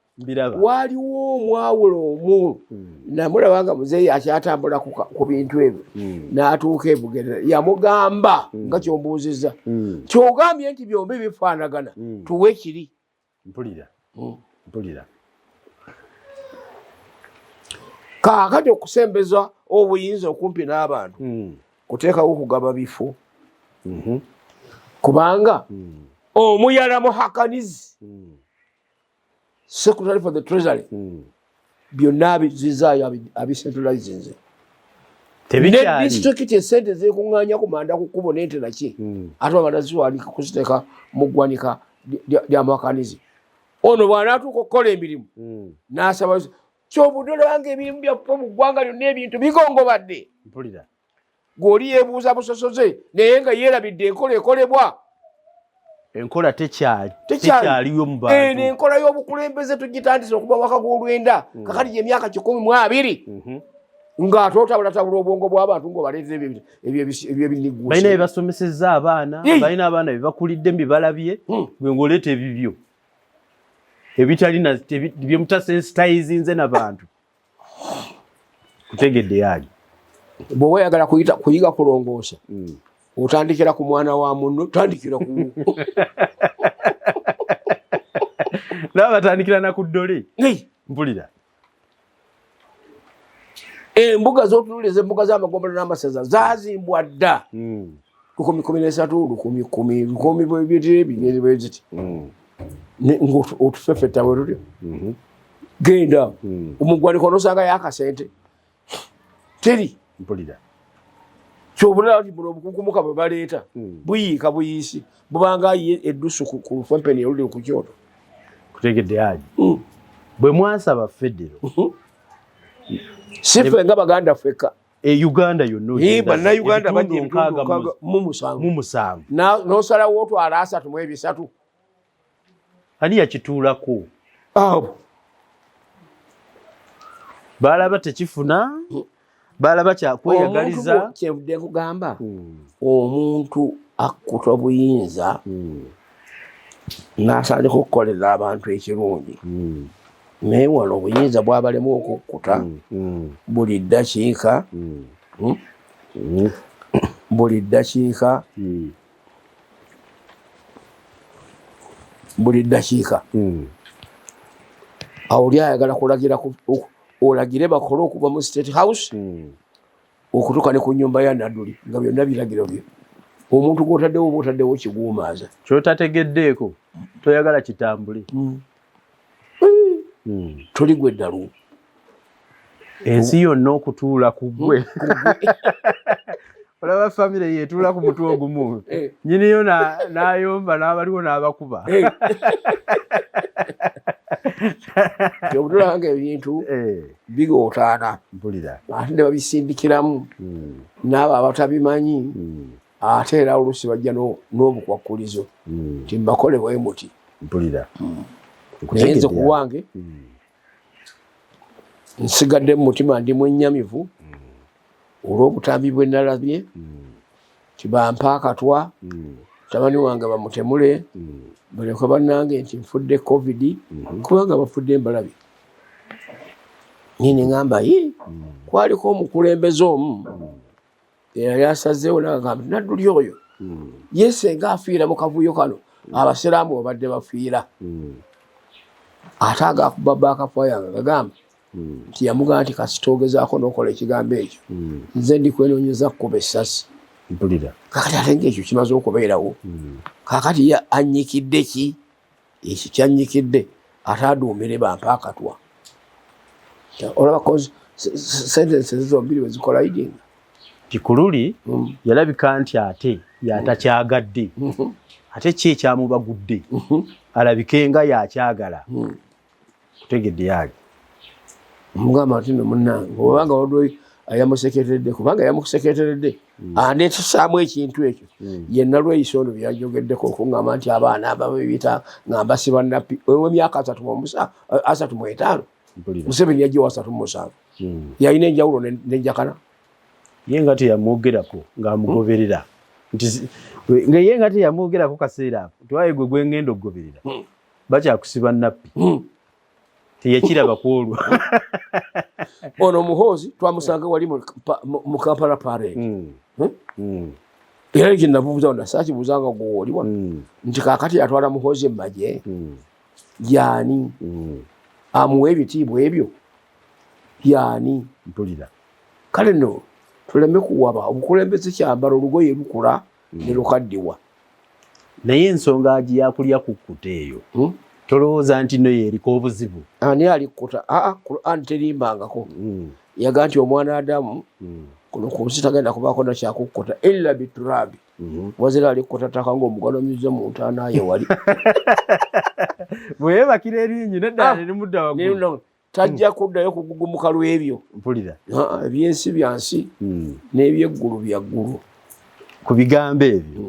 waliwo omwawulo omu namulabanga muzeeyi akyatambula ku bintu ebyo n'atuuka e Bugerere yamugamba nga kyombuuzizza kyogambye nti byombi bifaanagana tuwe kiri mpulira kaakati okusembeza obuyinza okumpi n'abantu kuteekawo okugaba bifo kubanga omuyala muhakanizi secretary for the treasury byonna abizizaayo abicentralizinze ne disitulikiti esente zeekuŋŋaanya ku manda ku kkubo nente naki ate amanda ziwanika kuziteeka mu ggwanika lya muhakanizi ono bw'anaatuuka okukola emirimu n'asaba kyobudde bange emirimu byaffe mu ggwanga lyonna ebintu bigongobadde. Mpulira. Gw'oli yeebuuza busosoze naye nga yeerabidde enkola ekolebwa. Enkola tekyaliyo mu bantu. Enkola y'obukulembeze tugitandise okuba waka gw'olwenda kakati gy'emyaka 12 ng'ate otabulatabula obwongo bw'abantu ng'obaleetera ebyo binigguusa. Balina bye basomesezza abaana, balina abaana bye bakulidde bye balabye, gwe ng'oleeta ebibyo ebitalina bye mutasensitizinze n'abantu. Kutegedde yaali. Bw'oba oyagala kuyiga kulongoosa otandikira ku mwana wa munno, tandikira ku n'abatandikira na ku ddole. Mpulira. Embuga z'otunuuliza embuga z'amagombolola n'amasaza zaazimbwa dda 10,000 bwe ziti ng'otufeffetta bwe tutyo. Genda omugwaniko n'osanga y'akasente teri. Mpulira. Kyobulala nti buno obukukumuka bwe baleeta buyiika buyiisi bubanga ayiye eddusu ku lufempeni oluli ku Kyoto. Kutegedde yaali. Bwe mwasaba Federo. Sife nga baganda ffeka. Uganda yonna. Bannayuganda bajja ebitundu 7. N'osalawo otwala 3 ani yakituulako? Balaba tekifuna, balaba kyakweyagaliza. Kyevudde kugamba omuntu akkuta obuyinza n'asandika okukolera abantu ekirungi. Naye wano obuyinza bwabalemu okukkuta buli ddakiika buli ddakiika. Awo oli ayagala kulagira olagire bakole okuva mu State House okutuuka ne ku nnyumba ya Nadduli nga byonna biragiro bye. Omuntu gw'otaddewo oba otaddewo kiguumaaza. Ky'otategeddeeko toyagala kitambule. Toli gwe ddalu. Ensi yonna okutuula ku ggwe. Olaba famire yetuula ku mutwe ogumu. Nnyiniyo n'ayomba n'abaliwo n'abakuba. Kyobulanga ebintu bigootaana. Mpulira. Ate ne babisindikiramu n'abo abatabimanyi ate era oluusi bajja n'obukwakkulizo nti mbakole bwe muti. Mpulira. Naye nze ku wange nsigadde mu mutima ndi mwennyamivu olw'obutambi bwe nalabye nti bampa akatwa mutabani wange bamutemule baleka bannange nti nfudde COVID kubanga bafudde mbalabi. Nyine ngamba kwaliko omukulembeze omu eyali asazeewo n'agamba Nadduli oyo yesenga afiira mu kavuyo kano abasiraamu obadde bafiira. Ate agakuba baakafa yange agagamba nti yamugamba nti kasitoogezaako n'okola ekigambo ekyo nze ndikwenoonyeza kukuba essasi. Mpulira. Kakati ate ng'ekyo kimaze okubeerawo. Kakati ye annyikidde ki? Ekyo kyanyikidde ate aduumire bampa akatwa. Olaba sentensi zombiri bwe zikola idinga. Kikululi yalabika nti ate yatakyagadde. Ate ki ekyamubagudde? Alabike nga yakyagala. Kutegedde yaali. Mugamba nti no munnange obanga odoi ayamuseketeredde kubanga yamuseketeredde andeetesaamu ekintu ekyo yenna lweyisa ono byajogeddeko okuŋŋamba nti abaana ababibita ngamba siba nappi ow'emyaka 35 Museveni yaggyewo 37 yalina enjawulo n'enjakana. Ye nga teyamwogerako ng'amugoberera nti ye nga teyamwogerako kaseera ako tiwaye gwe gwengenda okugoberera bakyakusiba nappi teyakiraba kwolwa. Ono Muhoozi twamusanga wali mu Kampala Parade. Era ekyo nabuuza wonna saakibuuzanga gwe oliwa nti kaakati atwala Muhoozi emmagye y'ani? Amuwa ebitiibwa ebyo y'ani? Mpulira. Kale nno tuleme kuwaba obukulembeze kyambala olugoye lukula ne lukaddiwa. Naye ensonga yakulya kukkuta eyo tolowooza nti no yeriko obuzibu? Ani alikkuta? Quran terimbangako. Yaga nti omwana Adamu kuno ku nsi tagenda kubaako nakyakukkuta illa biturabi. wazira ali kutataka ng'omugolomize mu ntaana ye wali bweyebakira erinnyo nedda nemudda waggulu tajja kuddayo kugugumuka lw'ebyo mpulira ebyensi byansi n'ebyeggulu byaggulu ku bigambo ebyo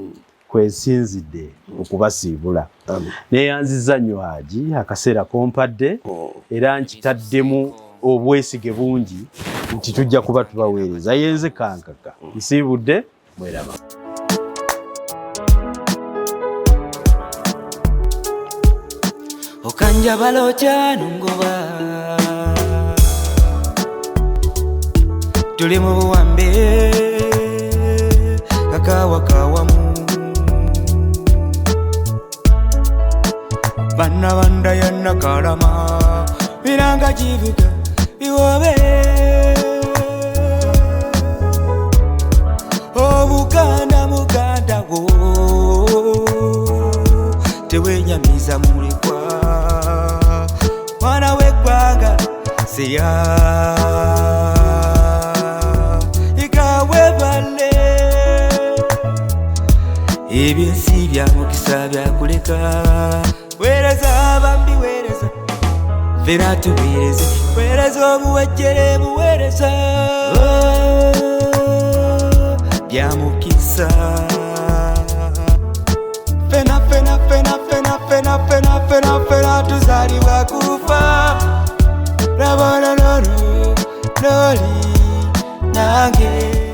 kwensinzidde okubasiibula neeyanziza nnyo Haji akaseera kompadde era nkitaddemu obwesige bungi nti tujja kuba tubaweereza yenze kankaka nsiibudde mweraba okanjabala okyanongoba tuli mu buwambe kakawakawamu banna banda yannakalama biranga kivuga biwobe obuganda muganda wo tewenyamiza mulekwa mwana w'eggwanga seya ikawebale ebyensi bya mukisa byakuleka weereza bambi weereza fera tuweereze weereza obuwejjere buweereza bya mukisa fena fena fena fena fena fena fena fena tuzalibwa kufa rabalololo loli nange